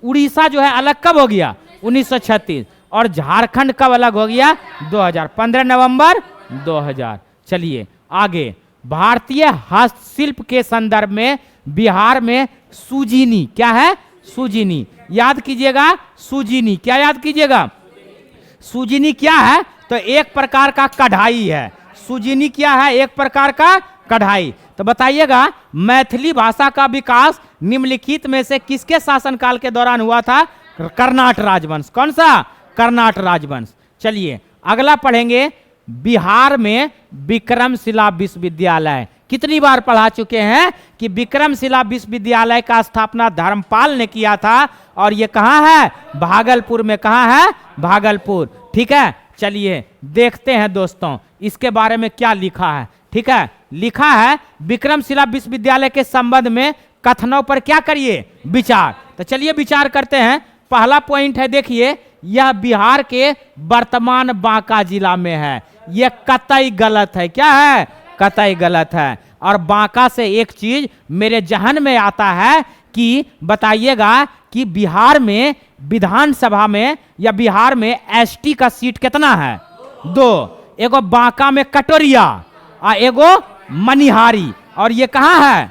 उड़ीसा जो है अलग कब हो गया? 1936। और झारखंड कब अलग हो गया? 2000, 15 नवंबर 2000। चलिए आगे, भारतीय हस्तशिल्प के संदर्भ में बिहार में सुजीनी क्या है? सुजीनी। याद कीजिएगा, सुजीनी क्या याद कीजिएगा? सुजीनी क्या है? तो एक प्रकार का कढ़ाई है। सुजीनी क्या है? एक प्रकार का कढ़ाई। तो बताइएगा मैथिली भाषा का विकास निम्नलिखित में से किसके शासनकाल के दौरान हुआ था? कर्नाट राजवंश। कौन सा? कर्नाट राजवंश। चलिए अगला पढ़ेंगे, बिहार में विक्रमशिला विश्वविद्यालय। कितनी बार पढ़ा चुके हैं कि विक्रमशिला विश्वविद्यालय का स्थापना धर्मपाल ने किया था, और ये कहाँ है? भागलपुर में। कहाँ है? भागलपुर। ठीक है, चलिए देखते हैं दोस्तों इसके बारे में क्या लिखा है। ठीक है, लिखा है विक्रमशिला विश्वविद्यालय के संबंध में कथनों पर क्या करिए? विचार। तो चलिए विचार करते हैं। पहला पॉइंट है, देखिए यह बिहार के वर्तमान बांका जिला में है। यह कतई गलत है। क्या है? कतई गलत है। और बांका से एक चीज मेरे जहन में आता है कि बताइएगा कि बिहार में विधानसभा में या बिहार में एसटी का सीट कितना है? 2। एगो बांका में कटोरिया और एगो मनिहारी। और ये कहाँ है?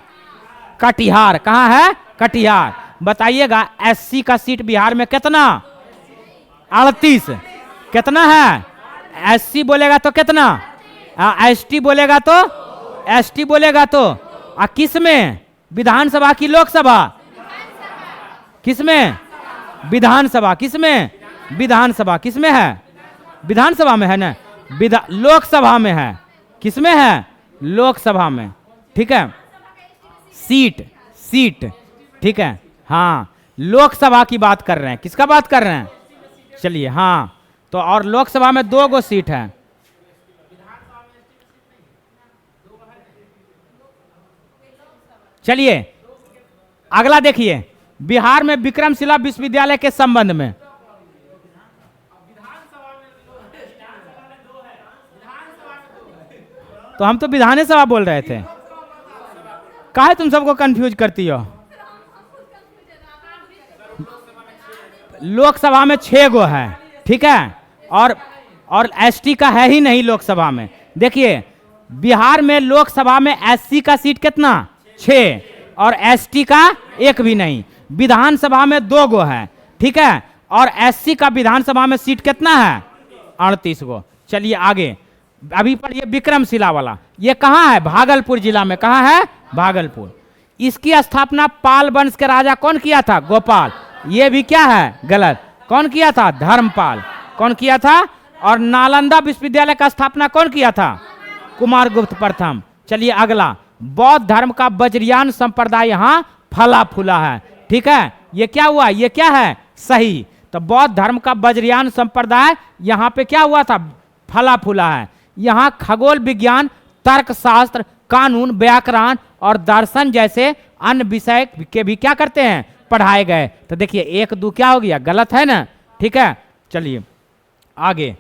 कटिहार। कहाँ है? कटिहार। बताइएगा एससी का सीट बिहार में कितना? 38। कितना है? एससी बोलेगा तो कितना? एसटी बोलेगा तो? एसटी बोलेगा तो किस में? विधानसभा की लोकसभा? किस में? विधानसभा। किस में? विधानसभा। किस में है? विधानसभा में है ना? लोकसभा में है। किस में है? लोकसभा में। ठीक है, सीट सीट। ठीक है, हाँ लोकसभा की बात कर रहे हैं। किसका बात कर रहे हैं? चलिए हाँ, तो और लोकसभा में 2 गो सीट है। चलिए अगला देखिए, बिहार में विक्रमशिला विश्वविद्यालय के संबंध में तो हम तो विधानसभा बोल रहे थे। काहे तुम सबको कंफ्यूज करती हो? लोकसभा में 6 गो है। ठीक है, और एसटी का है ही नहीं लोकसभा में। देखिए बिहार में लोकसभा में एससी का सीट कितना? 6। और एसटी का 1 भी नहीं। विधानसभा में 2 गो है। ठीक है, और एससी का विधानसभा में सीट कितना है? 38 गो। चलिए आगे, अभी पढ़िए विक्रमशिला वाला। ये कहाँ है? भागलपुर जिला में। कहाँ है? भागलपुर। इसकी स्थापना पाल वंश के राजा कौन किया था? गोपाल। ये भी क्या है? गलत। कौन किया था? धर्मपाल। कौन किया था? और नालंदा विश्वविद्यालय का स्थापना कौन किया था? कुमारगुप्त प्रथम। चलिए अगला, बौद्ध धर्म का वज्रयान संप्रदाय यहाँ फला फूला है। ठीक है, ये क्या हुआ, ये क्या है, सही। तो बौद्ध धर्म का वज्रयान संप्रदाय यहाँ पे क्या हुआ था, फला फूला है। यहाँ खगोल विज्ञान, तर्कशास्त्र, कानून, व्याकरण और दर्शन जैसे अन्य विषय के भी क्या करते हैं, पढ़ाए गए। तो देखिए 1-2 क्या हो गया, गलत है ना। ठीक है, चलिए आगे,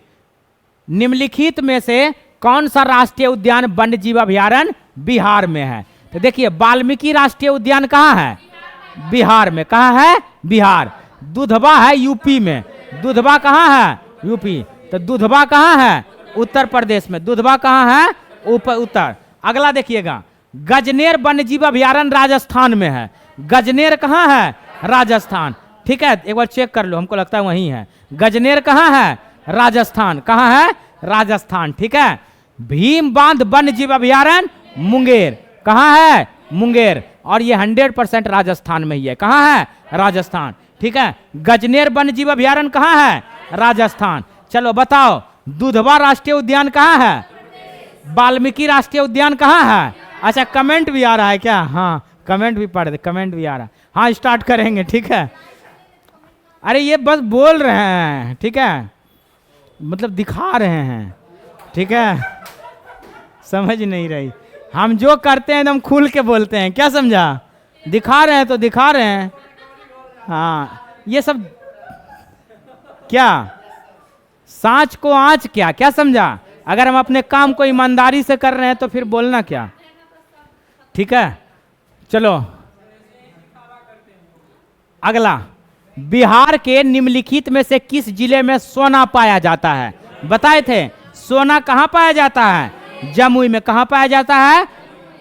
निम्नलिखित में से कौन सा राष्ट्रीय उद्यान वन्य जीव अभयारण्य बिहार में है। तो देखिए वाल्मीकि राष्ट्रीय उद्यान कहाँ है, बिहार में। कहाँ है, बिहार। दुधवा है यूपी में। दुधवा कहाँ है, यूपी। तो दुधवा कहाँ है, उत्तर प्रदेश में। दुधवा कहाँ है, उत्तर। अगला देखिएगा, गजनेर वन्य जीव अभयारण्य राजस्थान में है। गजनेर कहाँ है, राजस्थान। ठीक है, एक बार चेक कर लो, हमको लगता है वहीं है। गजनेर कहाँ है, राजस्थान। कहाँ है, राजस्थान। ठीक है, भीम बांध वन्य जीव अभयारण्य मुंगेर। कहाँ है, मुंगेर। और ये 100% राजस्थान में ही है। कहाँ है, राजस्थान। ठीक है, गजनेर वन्य जीव अभयारण्य कहाँ है, राजस्थान। चलो बताओ, दुधवा राष्ट्रीय उद्यान कहाँ है, वाल्मीकि राष्ट्रीय उद्यान कहाँ है। अच्छा कमेंट भी आ रहा है क्या, हाँ कमेंट भी पढ़ दे, कमेंट भी आ रहा है। हाँ स्टार्ट करेंगे। ठीक है, अरे ये बस बोल रहे हैं, ठीक है, मतलब दिखा रहे हैं। ठीक है, समझ नहीं रही, हम जो करते हैं एकदम खुल के बोलते हैं, क्या समझा। दिखा रहे हैं तो दिखा रहे हैं। हाँ ये सब क्या, सांच को आंच क्या, क्या समझा। अगर हम अपने काम को ईमानदारी से कर रहे हैं तो फिर बोलना क्या। ठीक है, चलो अगला, बिहार के निम्नलिखित में से किस जिले में सोना पाया जाता है। बताए थे, सोना कहाँ पाया जाता है, जमुई में। कहाँ पाया जाता है,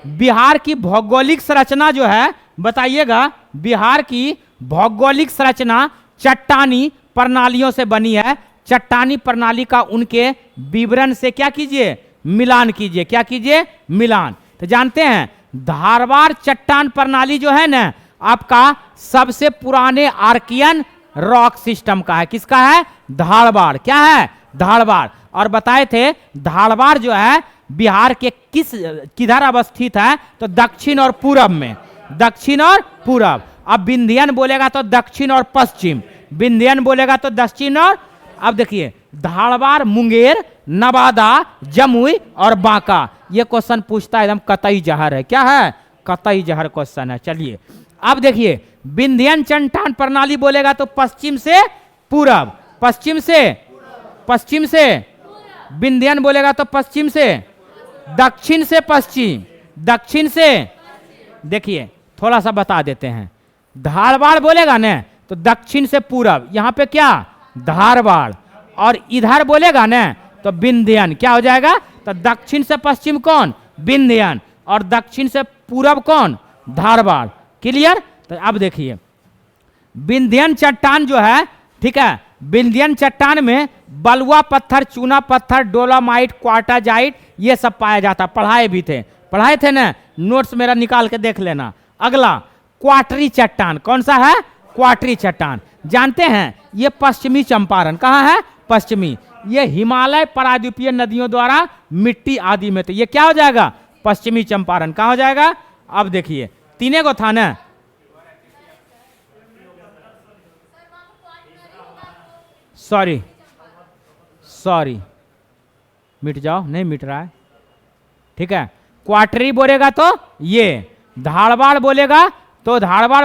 बिहार की भौगोलिक संरचना जो है, बताइएगा, बिहार की भौगोलिक संरचना चट्टानी प्रणालियों से बनी है। चट्टानी प्रणाली का उनके विवरण से क्या कीजिए, मिलान कीजिए। क्या कीजिए, मिलान। तो जानते हैं धारवाड़ चट्टान प्रणाली जो है ना, आपका सबसे पुराने आर्कियन रॉक सिस्टम का है। किसका है, धारवाड़। क्या है, धारवाड़। और बताए थे धारवाड़ जो है बिहार के किधर अवस्थित है, तो दक्षिण और पूरब में। दक्षिण और पूरब। अब विंध्यन बोलेगा तो दक्षिण और पश्चिम, विंध्यन बोलेगा तो दक्षिण और। अब देखिए धारवाड़, मुंगेर, नवादा, जमुई और बांका। ये क्वेश्चन पूछता है, एकदम कतई जहर है। क्या है, कतई जहर क्वेश्चन है। चलिए अब देखिए, विंध्यन चट्टान प्रणाली बोलेगा तो पश्चिम से पूरब, पश्चिम से विंध्यन बोलेगा तो पश्चिम से, दक्षिण से पश्चिम, दक्षिण से। देखिए थोड़ा सा बता देते हैं, धारवाड़ बोलेगा ना तो दक्षिण से पूरब, यहाँ पे क्या, धारवाड़। और इधर बोलेगा ना तो विंध्यन। क्या हो जाएगा, तो दक्षिण से पश्चिम कौन, विंध्यन, और दक्षिण से पूरब कौन, धारवाड़। क्लियर। तो अब देखिए विंध्यन चट्टान जो है, ठीक है, विंध्यन चट्टान में बलुआ पत्थर, चूना पत्थर, डोलामाइट, क्वार्टाजाइट, ये सब पाया जाता। पढ़ाए थे ना, नोट्स मेरा निकाल के देख लेना। अगला क्वाटरी चट्टान, कौन सा है, क्वाटरी चट्टान। जानते हैं ये पश्चिमी चंपारण। कहाँ है, पश्चिमी। ये हिमालय प्रायद्वीपीय नदियों द्वारा मिट्टी आदि में, तो ये क्या हो जाएगा, पश्चिमी चंपारण। कहाँ हो जाएगा। अब देखिए तीने को था ना, सॉरी मिट जाओ, नहीं मिट रहा है। ठीक है, क्वाटरी बोलेगा तो ये, धारवाड़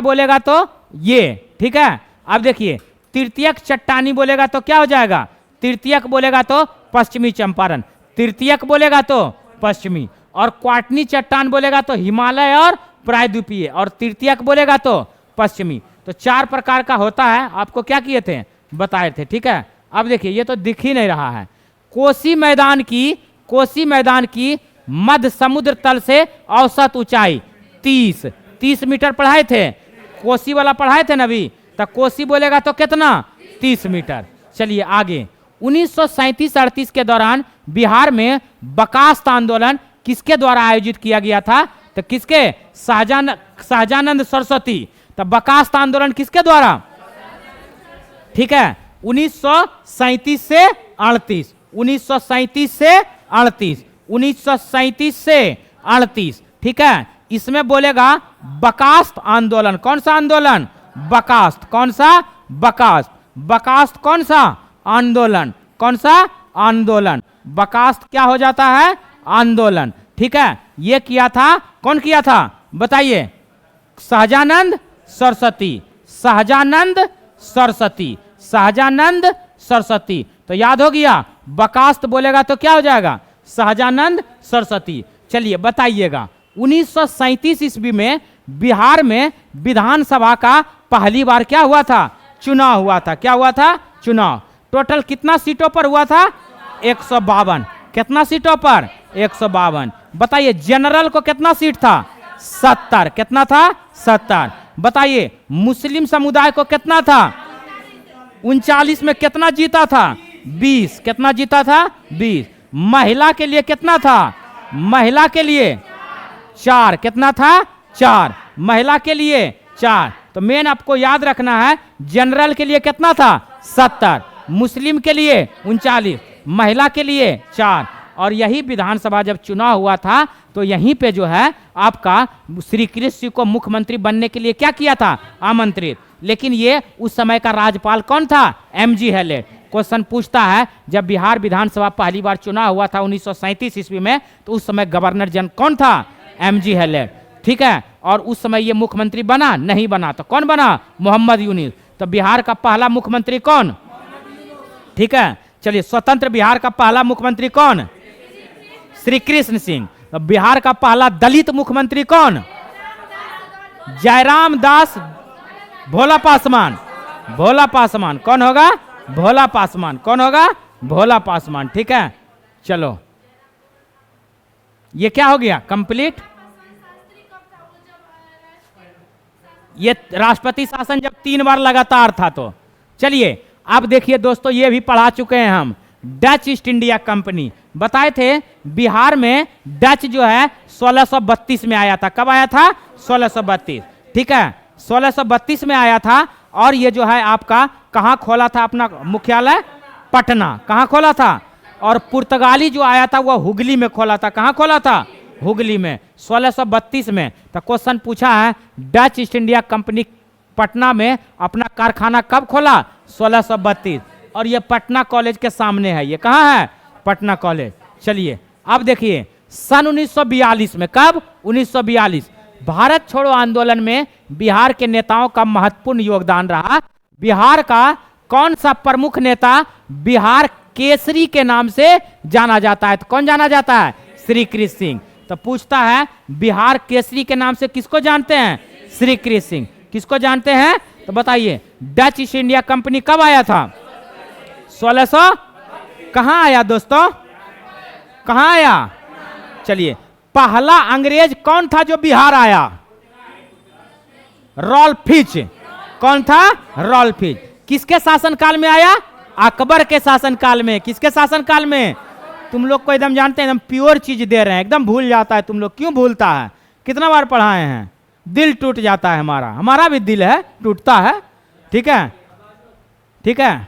बोलेगा तो ये। ठीक है, अब देखिए तृतीयक चट्टानी बोलेगा तो क्या हो जाएगा, तृतीयक बोलेगा तो पश्चिमी चंपारण, तृतीयक बोलेगा तो पश्चिमी, और क्वाटनी चट्टान बोलेगा तो हिमालय और प्रायद्वीपीय, और तृतीयक बोलेगा तो पश्चिमी। तो 4 प्रकार का होता है। आपको क्या किए थे, बताए थे। ठीक है, अब देखिए ये तो दिख ही नहीं रहा है। कोसी मैदान की मध्य समुद्र तल से औसत ऊंचाई 30 मीटर पढ़ाए थे। कोसी वाला पढ़ाए थे ना अभी, तो कोसी बोलेगा तो कितना, 30 मीटर। चलिए आगे, 1937-38 के दौरान बिहार में बकास्त आंदोलन किसके द्वारा आयोजित किया गया था, तो किसके, सहजानंद सरस्वती। तो बकास्त आंदोलन किसके द्वारा, ठीक है, 1937 से 38, 1937 से 38, ठीक है। इसमें बोलेगा बकास्त आंदोलन। कौन सा आंदोलन? बकास्त। कौन सा? बकास्त। बकास्त कौन सा आंदोलन? कौन सा आंदोलन? बकास्त क्या हो जाता है? आंदोलन, ठीक है। ये किया था, कौन किया था बताइए? सहजानंद सरस्वती। सहजानंद सरस्वती। सहजानंद सरस्वती। तो याद हो गया, बकास्त बोलेगा तो क्या हो जाएगा? सहजानंद सरस्वती। चलिए बताइएगा, 1937 ईस्वी में बिहार में विधानसभा का पहली बार क्या हुआ था? चुनाव हुआ था। क्या हुआ था? चुनाव। टोटल कितना सीटों पर हुआ था? 152। कितना सीटों पर? 152। बताइए जनरल को कितना सीट था? 70। कितना था? 70। बताइए मुस्लिम समुदाय को कितना था? 39 में कितना जीता था? 20। कितना जीता था? 20। महिला के लिए कितना था? महिला के लिए 4। कितना था? 4। महिला के लिए 4। तो मेन आपको याद रखना है, जनरल के लिए कितना था? 70। मुस्लिम के लिए 39। महिला के लिए 4। और यही विधानसभा जब चुनाव हुआ था तो यहीं पे जो है आपका श्री कृष्ण को मुख्यमंत्री बनने के लिए क्या किया था? आमंत्रित। लेकिन ये उस समय का राज्यपाल कौन था? MG Hallett. क्वेश्चन पूछता है, जब बिहार विधानसभा पहली बार चुनाव हुआ था 1937 ईस्वी में, तो उस समय गवर्नर जनरल कौन था? एमजी हैलेट, ठीक है। और उस समय ये मुख्यमंत्री बना? नहीं बना। तो कौन बना? मोहम्मद यूनुस। तो बिहार का पहला मुख्यमंत्री कौन? ठीक है। चलिए, स्वतंत्र बिहार का पहला मुख्यमंत्री कौन? श्री कृष्ण सिंह। तो बिहार का पहला दलित मुख्यमंत्री कौन? जयराम दास भोला पासवान। भोला पासवान कौन होगा? भोला पासवान। कौन होगा? भोला पासवान, ठीक है। चलो, ये क्या हो गया? कंप्लीट। ये राष्ट्रपति शासन जब 3 बार लगातार था। तो चलिए अब देखिए दोस्तों, ये भी पढ़ा चुके हैं हम, डच ईस्ट इंडिया कंपनी। बताए थे बिहार में डच जो है 1632 में आया था। कब आया था? 1632, ठीक है। 1632 में आया था। और ये जो है आपका कहाँ खोला था अपना मुख्यालय? पटना। कहाँ खोला था? और पुर्तगाली जो आया था वो हुगली में खोला था। कहाँ खोला था? हुगली में, 1632 में। तो क्वेश्चन पूछा है, Dutch east India company Patna में अपना कारखाना कब खोला? 1632। और ये पटना कॉलेज के सामने है। ये कहाँ है? पटना कॉलेज। चलिए अब देखिए, सन 1942 में, कब? 1942, भारत छोड़ो आंदोलन में बिहार के नेताओं का महत्वपूर्ण योगदान रहा। बिहार का कौन सा प्रमुख नेता बिहार केसरी के नाम से जाना जाता है? तो कौन जाना जाता है? श्री कृष्ण सिंह। तो पूछता है, बिहार केसरी के नाम से किसको जानते हैं? श्री कृष्ण सिंह। किसको जानते हैं? तो बताइए, डच ईस्ट इंडिया कंपनी कब आया था? 1600। कहाँ आया दोस्तों? कहाँ आया? चलिए, पहला अंग्रेज कौन था जो बिहार आया? Ralph Fitch. कौन था? Ralph Fitch. किसके शासनकाल में आया? अकबर के शासनकाल में। किसके शासनकाल में? तुम लोग को एकदम जानते हैं, एकदम प्योर चीज दे रहे हैं, एकदम भूल जाता है तुम लोग। क्यों भूलता है? कितना बार पढ़ाए हैं? दिल टूट जाता है हमारा। हमारा भी दिल है, टूटता है, ठीक है, ठीक है।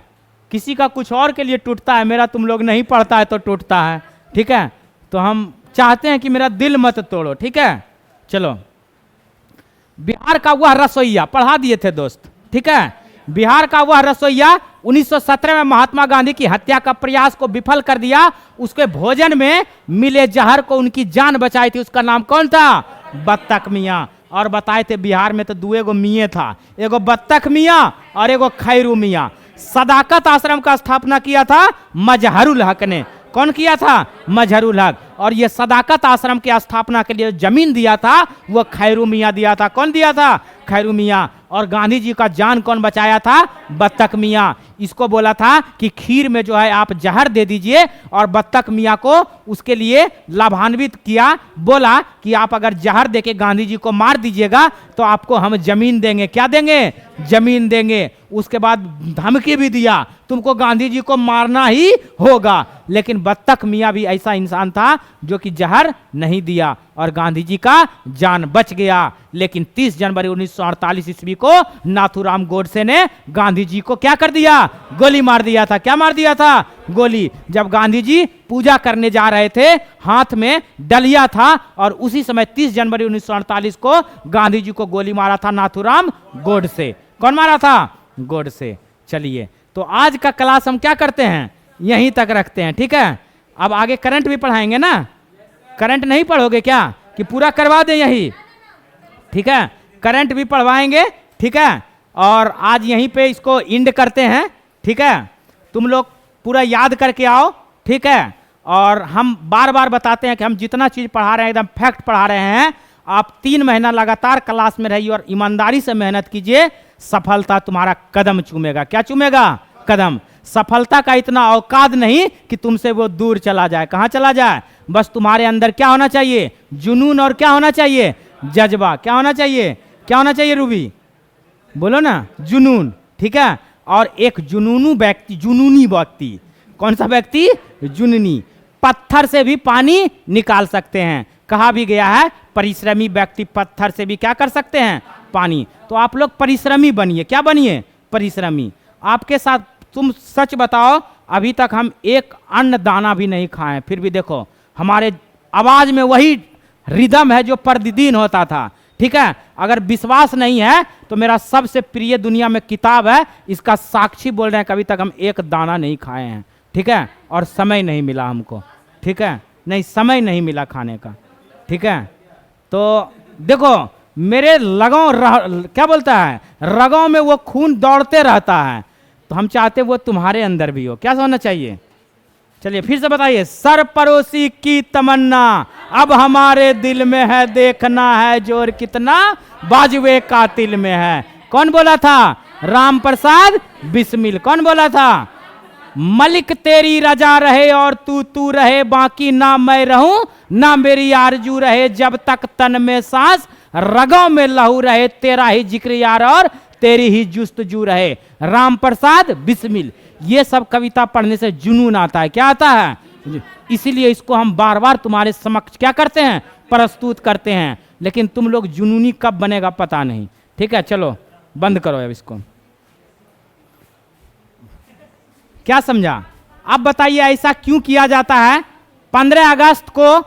किसी का कुछ और के लिए टूटता है, मेरा तुम लोग नहीं पढ़ता है तो टूटता है, ठीक है। तो हम चाहते हैं कि मेरा दिल मत तोड़ो, ठीक है। चलो, बिहार का वह रसोइया, पढ़ा दिए थे दोस्त, ठीक है। बिहार का वह रसोइया 1917 में महात्मा गांधी की हत्या का प्रयास को विफल कर दिया। उसके भोजन में मिले जहर को उनकी जान बचाई थी। उसका नाम कौन था? बत्तख मियाँ। और बताए थे बिहार में तो 2 मियाँ था, एगो बत्तख मियाँ और एगो खैरू मियाँ। सदाकत आश्रम का स्थापना किया था मजहरुल हक ने। कौन किया था? मजहरुल हक। और ये सदाकत आश्रम की स्थापना के लिए जमीन दिया था वो खैरू मियाँ दिया था। कौन दिया था? खैरू मियाँ। और गांधी जी का जान कौन बचाया था? बत्तख मियाँ। इसको बोला था कि खीर में जो है आप जहर दे दीजिए, और बत्तख मियाँ को उसके लिए लाभान्वित किया। बोला कि आप अगर जहर देके गांधी जी को मार दीजिएगा तो आपको हम जमीन देंगे। क्या देंगे? जमीन देंगे। उसके बाद धमकी भी दिया तुमको गांधी जी को मारना ही होगा, लेकिन बत्तख मियां भी ऐसा इंसान था जो कि जहर नहीं दिया और गांधी जी का जान बच गया। लेकिन 30 जनवरी 1948 ईस्वी को नाथूराम गोडसे ने गांधी जी को क्या कर दिया? गोली मार दिया था। क्या मार दिया था? गोली। जब गांधी जी पूजा करने जा रहे थे, हाथ में डलिया था और उसी समय 30 जनवरी 1948 को गांधी जी को गोली मारा था नाथूराम गोडसे। कौन मारा था? गोडसे। चलिए, तो आज का क्लास हम क्या करते हैं? यहीं तक रखते हैं, ठीक है? अब आगे करंट भी पढ़ाएंगे ना? करंट नहीं पढ़ोगे क्या कि पूरा करवा दें यही? ठीक है, करंट भी पढ़वाएंगे, ठीक है? और आज यहीं पे इसको इंड करते हैं, ठीक है? तुम लोग पूरा याद करके आओ, ठीक है? और हम बार बार बताते हैं कि हम जितना चीज़ पढ़ा रहे हैं एकदम फैक्ट पढ़ा रहे हैं। आप 3 महीना लगातार क्लास में रहिए और ईमानदारी से मेहनत कीजिए, सफलता तुम्हारा कदम चूमेगा। क्या चूमेगा? कदम। सफलता का इतना औकात नहीं कि तुमसे वो दूर चला जाए। कहाँ चला जाए? बस तुम्हारे अंदर क्या होना चाहिए? जुनून। और क्या होना चाहिए? जज्बा। क्या होना चाहिए? क्या होना चाहिए रूबी? बोलो ना। जुनून, ठीक है? और एक जुनूनी व्यक्ति, कौन सा व्यक्ति? जुनूनी। पत्थर से भी पानी निकाल सकते हैं। कहा भी गया है परिश्रमी व्यक्ति पत्थर से भी क्या कर सकते हैं? पानी। तो आप लोग परिश्रमी बनिए। क्या बनिए? परिश्रमी। आपके साथ तुम सच बताओ, अभी तक हम एक अन्न दाना भी नहीं खाए, फिर भी देखो हमारे आवाज में वही रिदम है जो प्रतिदिन होता था, ठीक है? अगर विश्वास नहीं है तो मेरा सबसे प्रिय दुनिया में किताब है, इसका साक्षी बोल रहे हैं, कभी तक हम एक दाना नहीं खाए हैं, ठीक है? और समय नहीं मिला हमको, ठीक है? नहीं, समय नहीं मिला खाने का, ठीक है? तो देखो मेरे क्या बोलता है, रगों में वो खून दौड़ते रहता है, तो हम चाहते वो तुम्हारे अंदर भी हो। क्या होना चाहिए? चलिए फिर से बताइए। सर पड़ोसी की तमन्ना अब हमारे दिल में है, देखना है जोर कितना बाजुए कातिल में है। कौन बोला था? राम प्रसाद बिस्मिल। कौन बोला था? मलिक तेरी रजा रहे और तू रहे, बाकी ना मैं रहूं ना मेरी आरजू रहे, जब तक तन में सांस रगों में लहू रहे, तेरा ही जिक्र यार और तेरी ही जुस्तजू रहे। राम प्रसाद बिस्मिल। ये सब कविता पढ़ने से जुनून आता है। क्या आता है? इसीलिए इसको हम बार बार तुम्हारे समक्ष क्या करते हैं? प्रस्तुत करते हैं। लेकिन तुम लोग जुनूनी कब बनेगा पता नहीं, ठीक है? चलो बंद करो अब इसको। क्या समझा? अब बताइए ऐसा क्यों किया जाता है? 15 अगस्त को